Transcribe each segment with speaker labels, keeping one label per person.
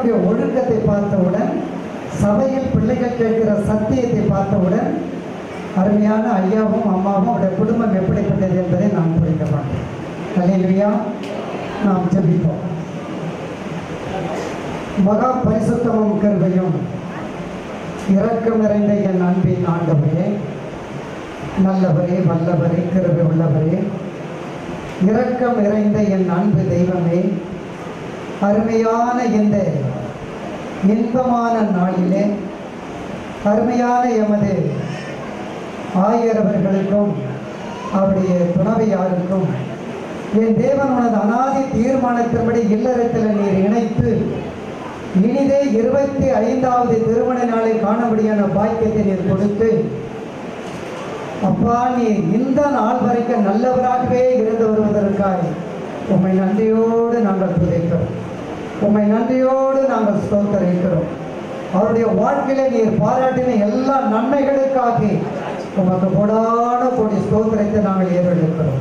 Speaker 1: சபையினுடைய ஒழுக்கத்தை பார்த்தவுடன், சபையில் பிள்ளைகள் கேட்கிற சத்தியத்தை பார்த்தவுடன், அருமையான ஐயாவும் அம்மாவும் அவருடைய குடும்பம் எப்படிப்பட்டது என்பதை நாம் புரிந்து கொண்டோம். அல்லேலூயா. நாம் ஜெபிப்போம். மகா பரிசுத்தமும் கிருபையும் இரக்கம் நிறைந்த என் அன்பின் ஆண்டவரே, நல்லவரே, வல்லவரே, கிருபை உள்ளவரே, இரக்கம் நிறைந்த என் அன்பு தெய்வமே, அருமையான இந்த இன்பமான நாளிலே அருமையான எமது ஆயரவர்களுக்கும் அவருடைய துணவியாருக்கும் என் தேவன் உனது அநாதி தீர்மானத்தின்படி இல்லறத்தில் நீர் இணைத்து இனிதே 25வது திருமண நாளை காணபடியான பாக்கியத்தை நீர் கொடுத்து, அப்பா நீர் இந்த நாள் வரைக்கும் நல்லவராகவே இருந்து வருவதற்காக உம்மை நன்றியோடு நாங்கள் துதிக்கிறோம். உம்மை நன்றியோடு நாங்கள் ஸ்தோத்திரிக்கிறோம். அவருடைய வாழ்க்கையில நீர் பாராட்டின எல்லா நன்மைகளுக்காக உமக்கு கோடான கோடி ஸ்தோத்திரத்தை நாங்கள் ஏறெடுக்கிறோம்.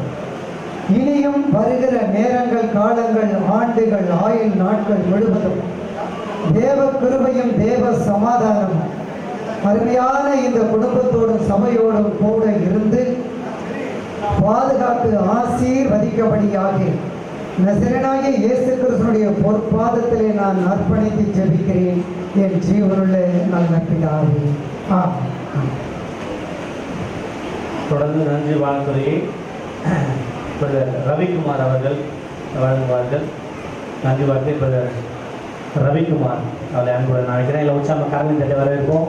Speaker 1: இனியும் வருகிற நேரங்கள், காலங்கள், ஆண்டுகள், ஆயுள் நாட்கள் முழுவதும் தேவ கிருபையும் தேவ சமாதானம் அருமையான இந்த குடும்பத்தோடும் சபையோடும் கூட இருந்து பாதுகாத்து ஆசீர்வதிக்கபடியாக நசரேயனாகிய இயேசு கிறிஸ்துவினுடைய பொற்பாதத்திலே நான் அர்ப்பணித்து ஜெபிக்கிறேன் என் ஜீவனுள்ள நல்ல பிதாவே. ஆமென்.
Speaker 2: தொடர்ந்து நன்றி வாழ்த்துறையை ரவிக்குமார் அவர்கள் வழங்குவார்கள். நன்றி வார்த்தை ரவிக்குமார் அவரை அன்புடன் அழைக்கிறேன். இல்லை உற்சாக கரங்களை தட்டி வரவேற்போம்.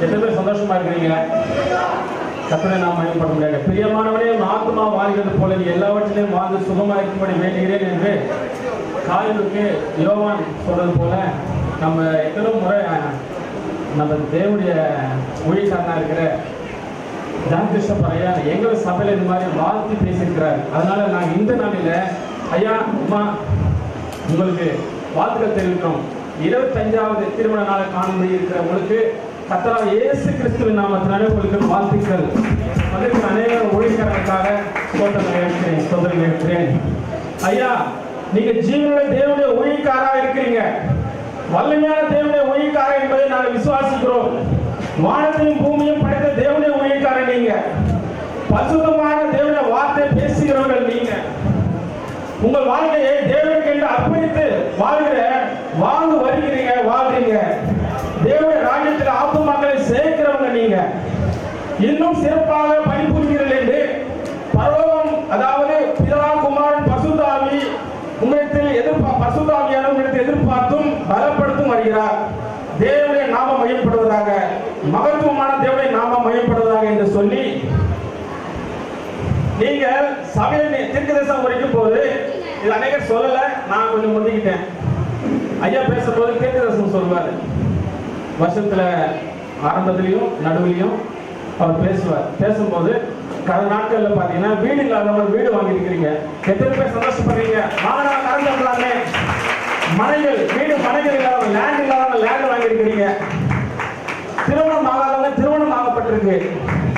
Speaker 2: எத்தனை பேர் சந்தோஷமா இருக்கிறீங்க? கர்த்தரை நாம் மகிமைப்பட முடியாது. பிரியமானவனே, ஆத்மா வாழ்கிறது போல நீ எல்லாவற்றிலையும் வாழ்ந்து சுகமாக இருக்கும்படி வேண்டுகிறேன் என்று காலேபுக்கு யோவான் சொல்றது போல நம்ம எத்தனை முறை நம்ம தேவனுடைய ஊழியக்காரனா இருக்கிற ஜான் கிருஷ்ணப்ப ஐயா எங்கள் சபையில் இந்த மாதிரி வாழ்த்து பேசியிருக்கிறார். அதனால நாங்கள் இந்த நாளில் ஐயா அம்மா உங்களுக்கு வாழ்த்துக்கள் தெரிவிக்கிறோம். 25வது திருமண நாளை காணும்படி இருக்கிற உங்களுக்கு கர்த்தராகிய இயேசு கிறிஸ்துவின் நாமத்தினாலே உங்களுக்கு வாழ்த்துக்கள். அதற்கு அநேக ஊழியக்காரர்களுக்காக ஸ்தோத்திரம் இருக்கிறேன். ஐயா, நீங்க ஜீவனுடைய தேவனுடைய ஊழியக்காரா இருக்கிறீங்க. வல்லமையான தேவனுடைய ஊழியக்காரர் என்பதை நாங்கள் விசுவாசிக்கிறோம். வானத்தையும் பூமியும் படைத்த தேவனுடைய ஊழியக்காரர் நீங்க. பரிசுத்தமான தேவனுடைய வார்த்தை பேசுகிறவர்கள் நீங்க. உங்கள் வாழ்க்கையை தேவனுக்கு என்று அர்ப்பணித்து வாழ்ந்து வருகிறீங்க, வாழ்றீங்க. தேவனுடைய ராஜ்யத்தில் ஆத்துமாக்களை சேர்க்கிறவங்க நீங்க. இன்னும் சிறப்பாக பணிபுரிகிறீர்கள் என்று பரலோகம், அதாவது பிதா, குமாரன், பரிசுத்த ஆவி உங்களிடத்தில் பரிசுத்தாவியான உங்களிடத்தில் எதிர்பார்த்தும் பலப்படுத்தும் வருகிறார். தேவனுடைய நாமம் மையப்படுவதாக, மகத்துவமான தேவனுடைய நாமம் மையப்படுவதாக என்று சொல்லி நீங்க சபையை தீர்க்கதரிசனம் உரைக்கும் போது இது அநேகர் சொல்லல, நான் கொஞ்சம் முந்திக்கிட்டேன். ஐயா பேசும்போது தீர்க்கதரிசனம் சொல்வார். வருஷத்துல ஆரம்பத்திலையும் நடுவிலையும் அவர் பேசுவார். பேசும்போது கடந்த நாட்கள்ல பாத்தீங்கன்னா வீடு இல்லாதவங்க வீடு வாங்கியிருக்கிறீங்க. எத்தனை பேர் சந்தோஷப்படுறீங்க? வாங்கினா கரண்ட் பண்ணலாமே. மனைகள் வீடு மனைகள் இல்லாதவங்க லேண்ட் வாங்கியிருக்கிறீங்க. திருமணம் ஆகாதவங்க திருமணம் ஆகப்பட்டிருக்கு.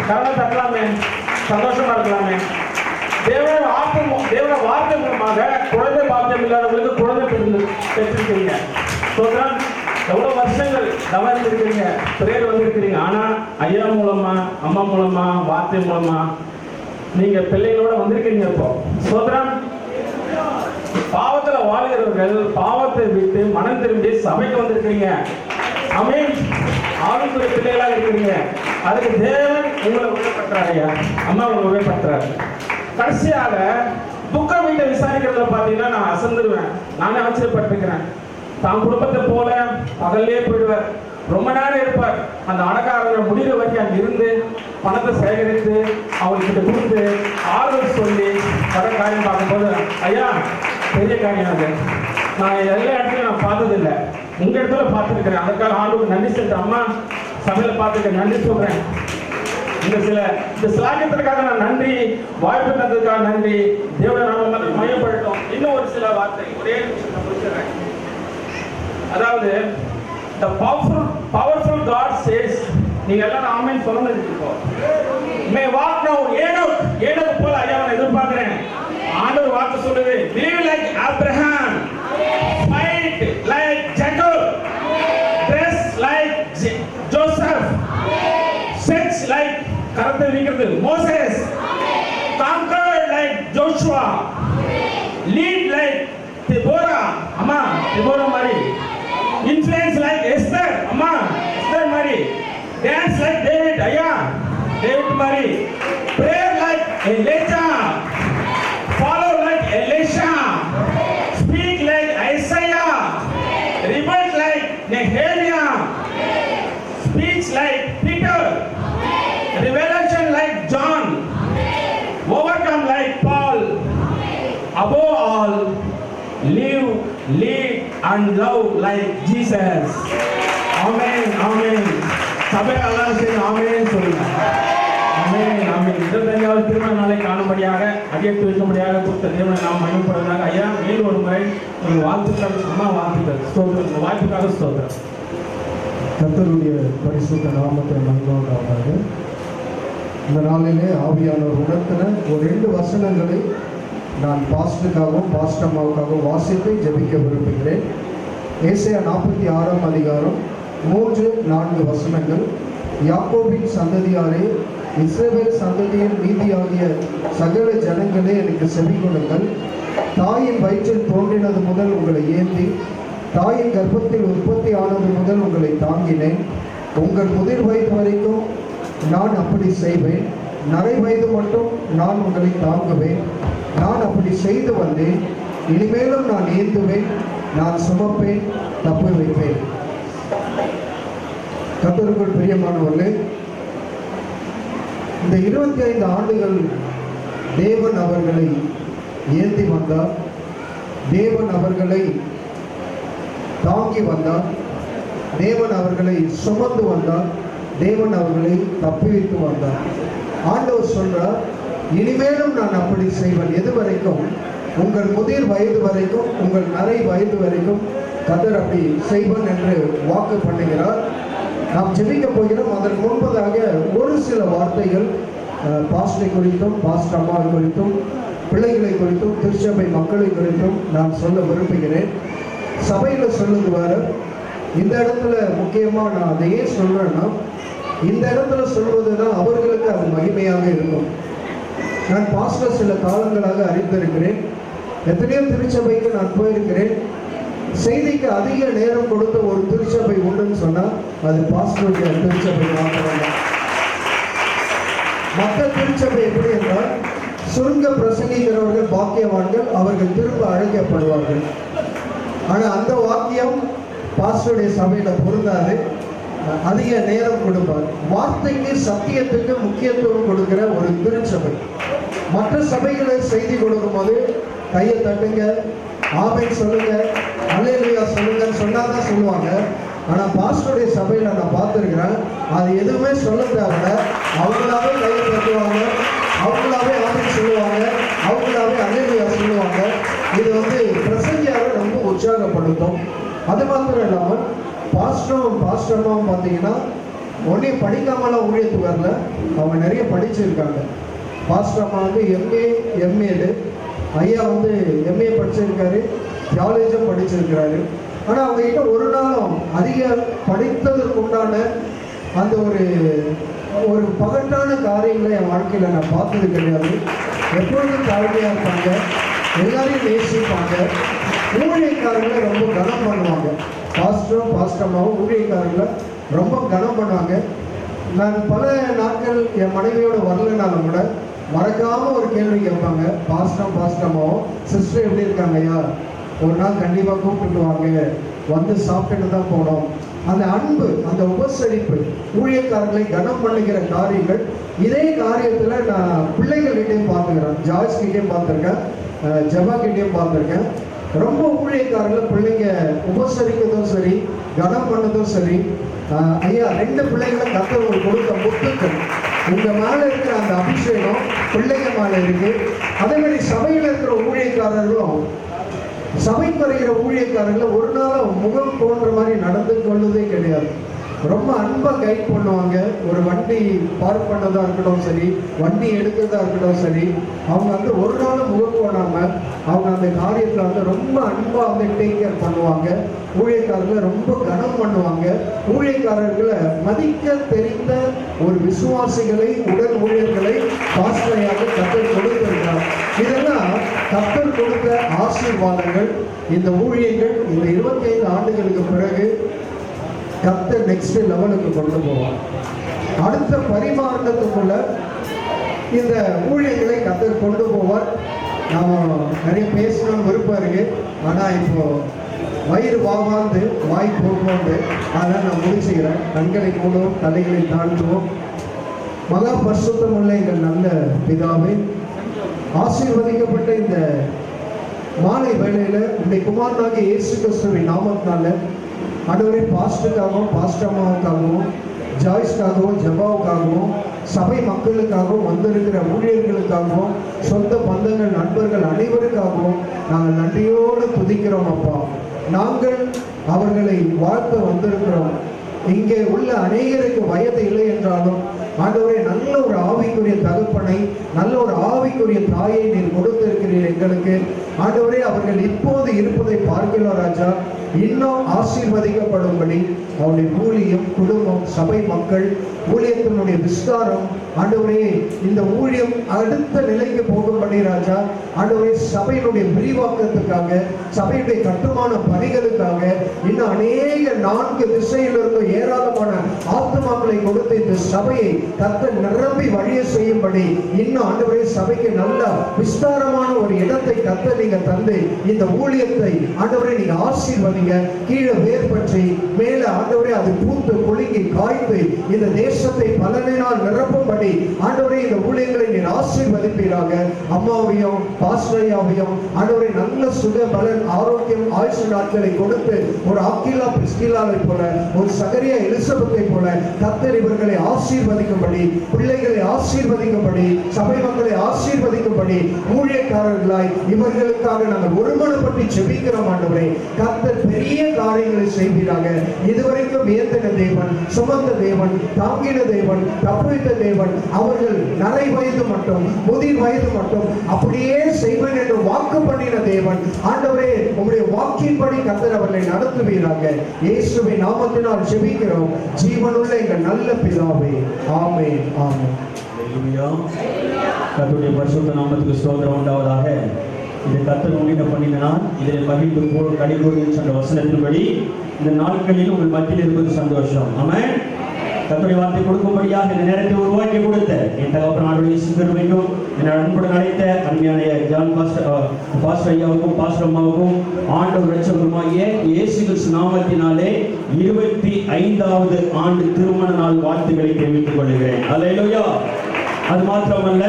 Speaker 2: கரணை தட்டலாமே, சந்தோஷமா இருக்கலாமே. தேவன வார்த்தை மூலமாக குழந்தை பாக்கியம் இல்லாதவங்களுக்கு குழந்தை பெற்றிருக்கிறீங்க. சொல்றான், எவ்வளவு வருஷங்கள் தவறு இருக்கிறீங்க, பிரேயர் வந்திருக்கிறீங்க. ஆனா ஐயா மூலமா, அம்மா மூலமா, வார்த்தை மூலமா நீங்க பிள்ளைகளோட வந்திருக்கீங்க. இப்போ சொல்றான், பாவத்துல வாழ்கிறவர்கள் பாவத்தை விட்டு மனம் திரும்பி சபைக்கு வந்திருக்கிறீங்க. ஆமென். ஆவிக்குரிய பிள்ளைகளாக இருக்கிறீங்க. அதுக்கு தேவன் உங்களை உபயோகப்படுத்துறாரு. ஐயா அம்மா உங்களை உபயோகப்படுத்துறாரு. கடைசியாக துக்க வீட்டை விசாரிக்கிறதுல பாத்தீங்கன்னா நான் அசந்துருவேன். நானே ஆச்சரியப்பட்டிருக்கிறேன். தான் குடும்பத்தை போல பகல்லே போயிடுவார், ரொம்ப நேரம் இருப்பார். அந்த அடக்காரங்க முடிகிற வரைக்கும் அங்க இருந்து பணத்தை சேகரித்து அவங்ககிட்ட கொடுத்து ஆறுதல் சொல்லி வர காரியம் பார்க்கும்போது, ஐயா பெரிய காரியம் அது. நான் எல்லா இடத்துலையும் நான் பார்த்ததில்லை, உங்க இடத்துல பார்த்துருக்கிறேன். அதுக்காக ஆளுக்கு நன்றி சொல்லிட்டு அம்மா சபையில பார்த்துருக்கேன், நன்றி சொல்றேன். இந்த சிலாக்கியத்திற்காக நான் நன்றி, வாய்ப்பு தந்ததுக்காக நன்றி. தேவனை நாம மையப்படுத்தோம். இன்னும் ஒரு சில வார்த்தை ஒரே நிமிஷம் நான் முடிச்சிடுறேன். அதாவது the powerful God says, நீங்க எல்லாரும் ஆமென் சொல்லணும். இப்போ may walk now ஏனோக்கு போல ஐயா நான் எதிர்பார்க்கிறேன். ஆண்டவர் வார்த்தை சொல்லுது, live like Abraham, fight like Jacob, dress like Joseph, sex like கரத்தை நீக்கிறது Moses, conquer like Joshua, lead like Deborah, அம்மா Deborah மாதிரி, influence like Esther, அம்மா Esther மாதிரி, dance like David, ஐயா David மாதிரி, pray like Elijah, follow like Elisha, speak like Isaiah, rebel like Nehemiah, speech like Peter, revelation like John, overcome like Paul, above all live, lead and love like Jesus. Amen, amen. சபை எல்லாரும் சேர்ந்து ஆமென் சொல்லுங்க. ஆமென், ஆமென். 25வது திருமண நாளை காணும்படியாக அடியெடுத்து வைக்கும்படியாக கொடுத்த தேவனை நாம் மகிமைப்படுவதாக. ஐயா மேலும் ஒரு முறை ஒரு வாழ்த்துக்கள், அம்மா வாழ்த்துக்கள், ஸ்தோத்திரம், வாய்ப்புக்காக ஸ்தோத்திரம்.
Speaker 3: கர்த்தருடைய பரிசுத்த நாமத்தை மகிமைப்படுவதாக. இந்த நாளிலே ஆவியானவர் உணர்த்தின ஒரு 2 வசனங்களை நான் பாஸ்டருக்காகவும் பாஸ்டம்மாவுக்காகவும் வாசித்து ஜெபிக்க விரும்புகிறேன். ஏசாயா 46ஆம் அதிகாரம் 3-4 வசனங்கள். யாக்கோபின் சந்ததியாரே, இஸ்ரவேல் சந்ததியின் மீதியாகிய சகல ஜனங்களே எனக்கு செவி கொடுங்கள். தாயின் வயிற்றில் தோன்றினது முதல் உங்களை ஏந்தி, தாயின் கர்ப்பத்தில் உற்பத்தி ஆனது முதல் உங்களை தாங்கினேன். உங்கள் முதிர் வயது வரைக்கும் நான் அப்படி செய்வேன், நரை வயது மட்டும் நான் உங்களை தாங்குவேன். நான் அப்படி செய்து வந்தேன், இனிமேலும் நான் ஏந்துவேன், நான் சுமப்பேன், தப்பு வைப்பேன். கர்த்தருக்குள் பிரியமானவர்களே, இந்த 25 ஆண்டுகள் தேவன் அவர்களை ஏந்தி வந்தார், தேவன் அவர்களை தாங்கி வந்தார், தேவன் அவர்களை சுமந்து வந்தார், தேவன் அவர்களை தப்புவித்து வந்தார். ஆண்டவர் சொல்றார், இனிமேலும் நான் அப்படி செய்வேன். எது வரைக்கும்? உங்கள் முதிர் வயது வரைக்கும், உங்கள் நரை வயது வரைக்கும் கர்த்தர் அப்படி செய்வேன் என்று வாக்கு பண்ணுகிறார். நாம் ஜெபிக்க போகிறோம். அதற்கு முன்பதாக ஒரு சில வார்த்தைகள் பாஸ்டரை குறித்தும், பாஸ்டர் அம்மா குறித்தும், பிள்ளைகளை குறித்தும், திருச்சபை மக்களை குறித்தும் நான் சொல்ல விரும்புகிறேன். சபையில் சொல்லுவார். இந்த இடத்துல முக்கியமாக நான் அதையே சொல்றேன்னா, இந்த இடத்துல சொல்வது தான் அவர்களுக்கு அது மகிமையாக இருக்கும். நான் பாஸ்டர் சில காலங்களாக அறிந்திருக்கிறேன். எத்தனையோ திருச்சபைக்கு நான் போயிருக்கிறேன். செய்திக்கு அதிக நேரம் கொடுத்த ஒரு திருச்சபை உண்டுன்னு சொன்னால் அது பாஸ்டருடைய திருச்சபை மாத்திரம். மற்ற திருச்சபை எப்படி என்றால், சுருங்க பிரசங்கிக்கிறவர்கள் பாக்கியவான்கள், அவர்கள் திரும்ப அழைக்கப்படுவார்கள். ஆனால் அந்த வாக்கியம் பாஸ்டருடைய சபையில் பொருந்தாது. அதிக நேரம் கொடுப்பார். வார்த்தைக்கு, சத்தியத்துக்கு முக்கியத்துவம் கொடுக்கிற ஒரு திருச்சபை. மற்ற சபைகளை செய்தி கொடுக்கும் போது கையை தட்டுங்க, ஆமென் சொல்லுங்க, அல்லேலூயா சொல்லுங்கன்னு சொன்னாதான் சொல்லுவாங்க. ஆனால் பாஸ்டருடைய சபையில் நான் பார்த்துருக்கிறேன், அது எதுவுமே சொல்ல தேவையில்ல. அவங்களாவே கையை தட்டுவாங்க, அவங்களாவே ஆமென் சொல்லுவாங்க, அவங்களாவே அல்லேலூயா சொல்லுவாங்க. இது பிரசங்கியாரை ரொம்ப உற்சாகப்படுத்தும். அது மாத்திரம் இல்லாமல் பாஸ்டர்மாவும் பார்த்தீங்கன்னா ஒன்றே படிக்காமலாம் ஊழியத்துக்கு வரல, அவங்க நிறைய படிச்சிருக்காங்க. பாஸ்டர்மா வந்து எம்ஏடு, ஐயா வந்து எம்ஏ படிச்சிருக்காரு, தியாலஜியும் படிச்சிருக்கிறாரு. ஆனால் அவங்ககிட்ட ஒரு நாளும் அதிக படித்ததற்கு உண்டான அந்த ஒரு பகட்டான காரியங்களை என் வாழ்க்கையில் நான் பார்த்தது கிடையாது. எப்பொழுதும் தாழ்மையாக இருப்பாங்க, எல்லாரையும் நேசிப்பாங்க, ஊழியக்காரங்களை ரொம்ப கனம் பண்ணுவாங்க. பாஸ்டர்மாவும் ஊழியக்காரங்களை ரொம்ப கனம் பண்ணுவாங்க. நான் பல நாட்கள் என் மனைவியோட வரலனாலும் கூட மறக்காமல் ஒரு கேள்வி கேட்பாங்க. பாஸ்டர்மாவும் சிஸ்டர் எப்படி இருக்காங்க ஐயா, ஒரு நாள் கண்டிப்பாக கூப்பிட்டு வாங்க, வந்து சாப்பிட்டுட்டு தான் போனோம். அந்த அன்பு, அந்த உபசரிப்பு, ஊழியக்காரர்களை கனம் பண்ணுகிற காரியங்கள், இதே காரியத்தில் நான் பிள்ளைகள்கிட்டையும் பார்த்துக்கிறேன். ஜாய்ஸ் கிட்டேயும் பார்த்துருக்கேன், ஜபா கிட்டேயும் பார்த்துருக்கேன். ரொம்ப ஊழியக்காரர்கள் பிள்ளைங்க உபசரிக்கிறதும் சரி, கனம் பண்ணதும் சரி. ஐயா 2 பிள்ளைகளை கர்த்தர் கொடுத்த முத்துக்கள், உங்க மேல இருக்கிற அந்த அபிஷேகம் பிள்ளைங்க மேல இருக்கு. அதே மாதிரி சபையில் இருக்கிற ஊழியக்காரர்களும், சபைக்கு வருகிற ஊழியக்காரர்களை ஒரு நாளும் முகம் தோன்ற மாதிரி நடந்து கொள்வதே கிடையாது. ரொம்ப அன்பாக கைட் பண்ணுவாங்க. ஒரு வண்டி பார்க் பண்ணதா இருக்கட்டும் சரி, வண்டி எடுக்கிறதா இருக்கட்டும் சரி, அவங்க வந்து ஒரு நாளும் முகம் போடாமல் அவங்க அந்த காரியத்தில் வந்து ரொம்ப அன்பாக வந்து டேக் கேர் பண்ணுவாங்க. ஊழியக்காரர்களை ரொம்ப கனம் பண்ணுவாங்க. ஊழியக்காரர்களை மதிக்க தெரிந்த ஒரு விசுவாசிகளை, உடல் ஊழியர்களை பாஸ்டரையாக கர்த்தர் கொடுத்திருக்கிறார். இதெல்லாம் கர்த்தர் கொடுத்த ஆசீர்வாதங்கள். இந்த ஊழியர்கள் இந்த 25 ஆண்டுகளுக்கு பிறகு கர்த்தர் நெக்ஸ்ட் லெவலுக்கு கொண்டு போவார். அடுத்த பரிமாற்றத்துக்குள்ள இந்த ஊழியர்களை கர்த்தர் கொண்டு போவார். நாம் நிறைய பேசணும்னு விருப்பம் இருக்கு, ஆனால் இப்போ வயிறு வாவாந்து வாய் போகும்போது அதெல்லாம் நான் முடிச்சுக்கிறேன். கண்களை மூடுவோம், தலைகளை தாழ்த்துவோம். மகா பரிசுத்தம் உள்ள எங்கள் நல்ல பிதாவே, ஆசீர்வதிக்கப்பட்ட இந்த மாலை வேளையில உடைய குமாரனாகிய இயேசு கிறிஸ்துவின் நாமத்தினால ஆண்டவரே, பாஸ்டருக்காகவும் பாஸ்டர்மாவுக்காகவும் ஜாய்ஸ்க்காகவும் ஜபாவுக்காகவும் சபை மக்களுக்காகவும் வந்திருக்கிற ஊழியர்களுக்காகவும் சொந்த பந்தங்கள் நண்பர்கள் அனைவருக்காகவும் நாங்கள் நன்றியோடு துதிக்கிறோம். அப்பா, நாங்கள் அவர்களை வாழ்த்த வந்திருக்கிறோம். இங்கே உள்ள அநேகருக்கு வயது இல்லை என்றாலும் ஆண்டவரே, நல்ல ஒரு ஆவிக்குரிய தகப்பனை, நல்ல ஒரு ஆவிக்குரிய தாயை நீர் கொடுத்திருக்கிறீர் எங்களுக்கு. ஆண்டவரே, அவர்கள் இப்போது இருப்பதை பார்க்கிறோம் ராஜா. இன்னும் ஆசீர்வதிக்கப்படும்படி அவருடைய ஊழியம், குடும்பம், சபை மக்கள், ஊழியத்தினுடைய விஸ்தாரம், ஆண்டவரே இந்த ஊழியம் அடுத்த நிலைக்கு போகும்படி ராஜா, ஆண்டவரே சபையினுடைய விரிவாக்கத்துக்காக, சபையுடைய கட்டுமான பணிகளுக்காக இன்னும் அநேக 4 திசையிலிருந்து ஏராளமான ஆத்துமாக்களை கொடுத்து இந்த சபையை கர்த்தர் நிரம்பி வழிய செய்யும்படி இன்னும் ஆண்டவரே சபைக்கு நல்ல விஸ்தாரமான ஒரு இடத்தை கர்த்தர் நீங்க தந்து இந்த ஊழியத்தை ஆண்டவரே நீங்க ஆசீர்வதிங்க. கீழே வேர் பற்றி மேல ஆண்டவரே அது பூத்து குலுங்கி காய்ந்து இந்த தேசத்தை பலனினால் நிரப்பும்படி ஆண்டவரே இந்த ஊழியங்களை நீர் ஆசீர்வதிப்பீராக. அம்மாவையும் பாஸ்டரையாவையும் ஆண்டவரே நல்ல சுக பலன், ஆரோக்கியம், ஆயுசு நாட்களை கொடுத்து ஒரு ஆக்கிலா பிரிஸ்கிலாவை போல, ஒரு சகரியா எலிசபெத்தை போல கர்த்தர் இவர்களை ஆசீர்வதிக்கும்படி, பிள்ளைகளை ஆசீர்வதிக்கும்படி, சபை மக்களை ஆசீர்வதிக்கும்படி, ஊழியக்காரர்களாய் இவர்களுக்காக நாங்கள் ஒருமனப்பட்டு செபிக்கிறோம். ஆண்டவரே, கர்த்தர் பெரிய காரியங்களை செய்கிறாங்க. இதுவரைக்கும் வியந்தின தேவன், சுமந்த தேவன், தாங்கின தேவன், தப்புவித்த தேவன், அவர்கள் நரை வயது மட்டும், முதிர் வயது மட்டும் அப்படியே செய்வன் என்று வாக்கு பண்ணின தேவன். ஆண்டவரே, உங்களுடைய வாக்கின்படி கர்த்தர் அவர்களை நடத்துவீராக. இயேசுவின் நாமத்தினால் ஜெபிக்கிறோம் ஜீவனுள்ள எங்கள் நல்ல பிதாவே. ஆமென், ஆமென்.
Speaker 2: கர்த்தருடைய பரிசுத்த நாமத்துக்கு ஸ்தோத்திரம் உண்டாவதாக. இது கர்த்தர் உங்களிடம் பண்ணினால் இதில் மகிழ்ந்து கடிகூர்ந்து சென்ற வசனத்தின்படி இந்த நாட்களில் உங்கள் மத்தியில் இருப்பது சந்தோஷம். ஆமென். கர்த்தருடைய வார்த்தை கொடுக்கும்படியாக இந்த நேரத்தை உருவாக்கி கொடுத்த என் தகப்பன் ஆண்டுடைய சிந்தனைக்கும் என் அன்புடன் அழைத்த அருமையான ஜான் பாஸ்டர் ஐயாவுக்கும் பாஸ்டர் அம்மாவுக்கும் ஆண்டவர் இரட்சகருமாகிய இயேசு கிறிஸ்து நாமத்தினாலே 25வது ஆண்டு திருமண நாள் வாழ்த்துக்களை தெரிவித்துக் கொள்கிறேன். அல்லேலூயா. அது மாத்திரமல்ல,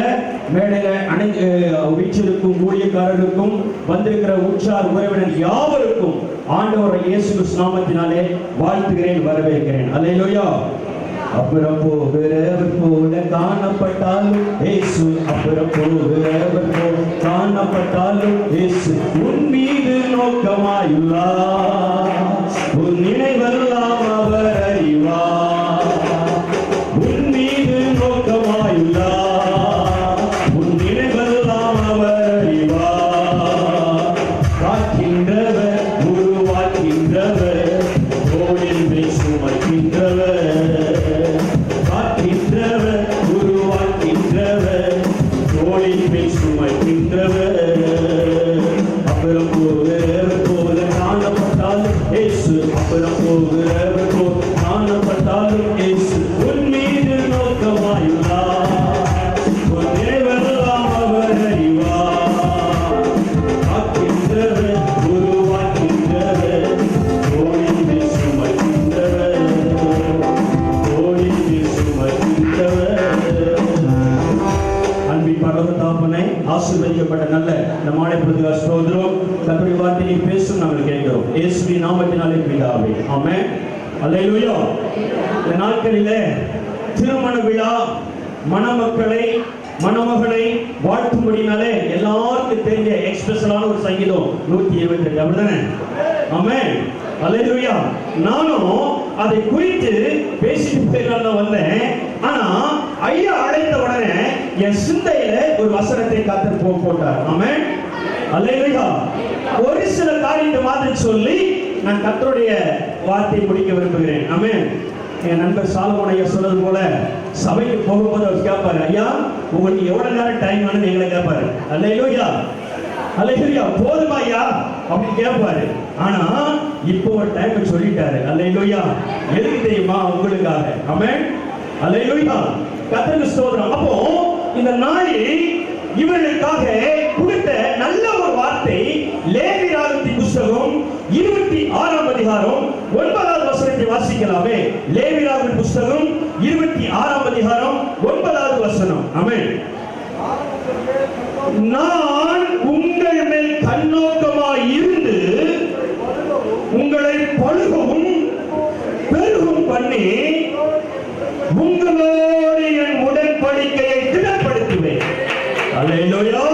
Speaker 2: மேடையில் வீச்சிருக்கும் ஊழியக்காரர்களுக்கும் வந்திருக்கிற உற்சார் உறவினர் யாவருக்கும் ஆண்டவர் இயேசு கிறிஸ்து நாமத்தினாலே வாழ்த்துகிறேன், வரவேற்கிறேன். அல்லேலூயா.
Speaker 4: அப்புறம் போகிறவர் போல காணப்பட்டாலும் இயேசு, அப்புறம் போகிறவர் போல காணப்பட்டாலும் இயேசு உன் மீது நோக்கமாயுள்ளார். உன் நினைவெல்லாம் அவர் அறிவார். உன் மீது நோக்கமாயுள்ளார். உன் நினைவெல்லாம் அவர் அறிவார். காக்கின்றவர், உருவாக்கின்றவர், தோளில் மேல் சுமக்கின்றவர். காக்கின்றவர், உருவாக்கின்றவர், தோளில் மேல் சுமக்கின்றவர். அப்புறம் போகிறவர் போல காணப்பட்டாலும் இயேசு, அப்புறம் போகிறவர் போல காணப்பட்டாலும் இயேசு உன் மீது நோக்கமாயுள்ளார். உன் நினைவெல்லாம் அவர் அறிவார். காக்கின்றவர், உருவாக்கின்றவர், தோளில் மேல் சுமக்கின்றவர். தோளில் மேல் சுமக்கின்றவர். அன்பின் பரலோக தகப்பனே, ஆசீர்வதிக்கப்பட்ட நல்ல இந்த மாலை பொழுதுக்காக ஸ்தோத்திரம். கர்த்தருடைய வார்த்தையை பேசும் நாங்கள் கேட்கிறோம். இயேசுவின் நாமத்தினாலே பிதாவே, ஆமென். அல்லேலூயா. இந்த நாட்களிலே திருமண விழா, மணமக்களை மணமகளை வாழ்த்தும்படினாலே எல்லாருக்கும் தெரிஞ்ச எக்ஸ்பிரஷனான ஒரு சங்கீதம் 122, அப்படிதானே? ஆமென். அல்லேலூயா. நானும் அதை குறித்து பேசிட்டு போயிடலாம் வந்தேன். ஆனா ஐயா அழைத்த உடனே என் சிந்தையில ஒரு வசனத்தை கர்த்தர் போட்டார். ஆமென். அல்லேலூயா. ஒரு சில காரியத்தை மாதிரி சொல்லி நான் கர்த்தருடைய வார்த்தையை முடிக்க விரும்புகிறேன். ஆமென். என் நண்பர் சாலமோன் ஐயா சொன்னது போல சபைக்கு போகும்போது அவர் கேட்பாரு, ஐயா உங்களுக்கு எவ்வளவு நேரம் டைம் வேணும்னு எங்களை கேட்பாரு. அல்லேலூயா. அல்லேலூயா. போதுமா ஐயா அப்படின்னு கேட்பாரு. ஆனா இப்போ ஒரு டைம் சொல்லிட்டாரு. அல்லேலூயா. எதுக்கு தெரியுமா? உங்களுக்காக. ஆமென். அல்லேலூயா. கர்த்தருக்கு ஸ்தோத்திரம். அப்போ இந்த நாளில் இவர்களுக்காக கொடுத்த நல்ல ஒரு வார்த்தை லேவியராகமத்தின் புத்தகம் 26ஆம் அதிகாரம் 9வது வசனத்தை வாசிக்கலாமே. லேவியராகமத்தின் புத்தகம் 26ஆம் அதிகாரம் 9வது வசனம். ஆமென். நான் உங்கள் மேல் கண்ணோக்கமாய் இருந்து உங்களை பழுகவும் பெருகும் பண்ணி உங்களோடு என் உடன்படிக்கையை திடப்படுத்துவேன். அல்லேலூயா.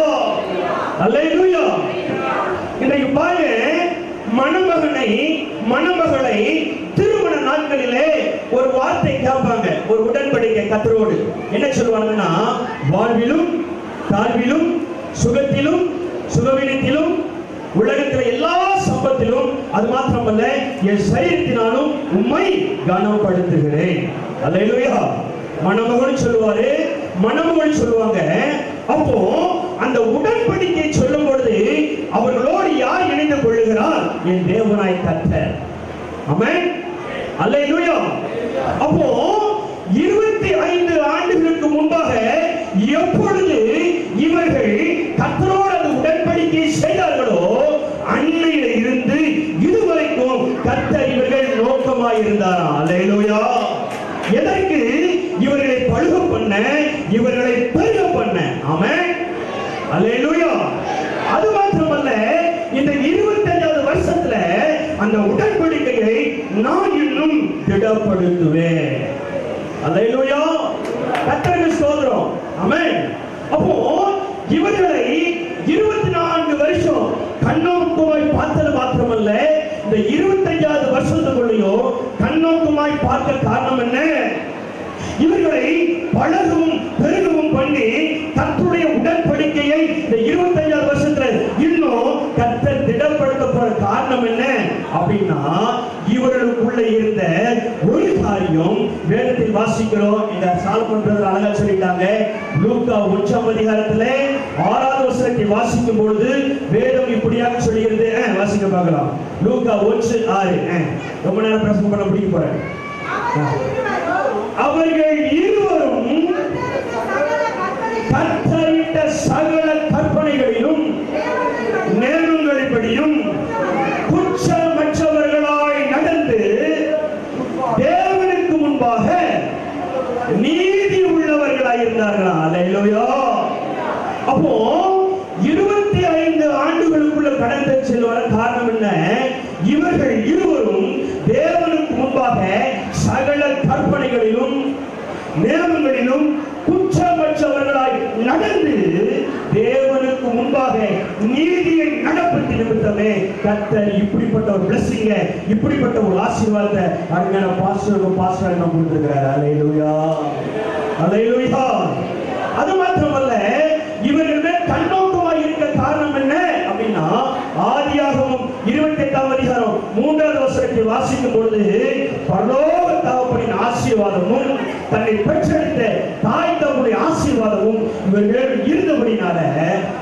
Speaker 4: அல்லேலூயா. இன்றைக்கு பாருங்க, மணமகளை திருமண நாட்களிலே ஒரு வார்த்தை கேட்பாங்க, ஒரு உடன்படிக்கை கர்த்தரோடு. என்ன சொல்லுவாங்கன்னா, வாழ்விலும் தாழ்விலும் சுகத்திலும் சுகவீனத்திலும் உலகத்தில் எல்லா சம்பத்திலும், அது மாத்திரமல்ல என் சரீரத்தினாலும் உம்மை கனப்படுத்துகிறேன். அல்லேலூயா. மணமகன் சொல்லுவாரு, மணமகள் சொல்லுவாங்க. அப்போ அந்த உடன்படிக்கை சொல்லும் பொழுது அவர்களோடு யார் இணைந்து கொள்ளுகிறார்? என் தேவனாய் கர்த்தர். ஆமென். அல்லேலூயா. அப்போ 25 ஆண்டுகளுக்கு முன்பாக எப்பொழுது இவர்கள் கர்த்தரோடு அந்த உடன்படிக்கை செய்தார்களோ அன்னையில இருந்து இதுவரைக்கும் கர்த்தர் இவர்கள் நோக்கமாய் இருந்தாராம். அல்லேலூயா. எதற்கு? இவர்களை பழுக பண்ண, இவர்களை பெருக பண்ண. ஆமென். அல்லேலூயா. அது மாத்திரமல்ல, இந்த 25வது வருஷத்துல அந்த உடன்படிக்கையை நான் இன்னும் திடப்படுத்துவேன். அல்லேலூயா. கர்த்தருக்கு ஸ்தோத்திரம். ஆமென். அப்போ இவர்களை 24 வருஷம் கண்ணோக்கமாய் பார்த்தது மாத்திரமல்ல, இந்த 25வது வருஷத்துக்குள்ளேயும் கண்ணோக்கமாய் பார்க்க காரணம் என்ன? இவர்களை பழகவும் பெருகவும் பண்ணி கர்த்தருடைய உடன்படிக்கையை இந்த 25வது வருஷத்துல இன்னும் கர்த்தர் திடப்படுத்த போற காரணம் என்ன அப்படின்னா, இவர்களுக்குள்ள இருந்த ஒரு காரியம் வேதத்தில் வாசிக்கிறோம். இந்த சாலமோன் பிரதர் அழகா சொல்லிட்டாங்க. லூக்கா 1ஆம் அதிகாரத்துல 6வது வசனத்தை வாசிக்கும் பொழுது வேதம் இப்படியாக சொல்லுகிறது. வாசிக்க பார்க்கலாம். லூக்கா 1:6. ரொம்ப நேரம் பிரசங்கம் பண்ண முடிக்க போறேன். அவர்கள் இருவரும் கர்த்தரிட்ட சகல கற்பனைகளிலும் நேர்மைகளின்படியும் குற்றமற்றவர்களாய் நடந்து தேவனுக்கு முன்பாக நீதி உள்ளவர்களாய் இருந்தார்களா? அல்லேலூயா. அப்போ 25 ஆண்டுகளுக்குள்ள கடந்து செல்வதற்கு காரணம் என்ன? இவர்கள் இருவரும் தேவனுக்கு முன்பாக சகல கற்பனைகளிலும் நியமங்களிலும் குற்றமற்றவர்களாய் நடந்து தேவனுக்கு முன்பாக நீதியை நடப்பது நிமித்தமே கர்த்தர் இப்படிப்பட்ட ஒரு பிளஸிங்க, இப்படிப்பட்ட ஒரு ஆசீர்வாதத்தை அருமையான பாஸ்டர் நம்ம கொடுத்திருக்கிறார். அல்லேலூயா, அல்லேலூயா. அது மாத்திரமல்ல, இவர்களுமே கண்ணோட்டமாய் இருக்க காரணம் என்ன அப்படின்னா, ஆதியாகமம் 28ஆம் அதிகாரம் 3வது வசனத்தை வாசிக்கும் பொழுது, பரலோக தகப்பனின் ஆசீர்வாதமும் தன்னை பெற்றெடுத்த தாய் தகப்பனுடைய ஆசீர்வாதமும் இவர்கள் இருந்தபடினால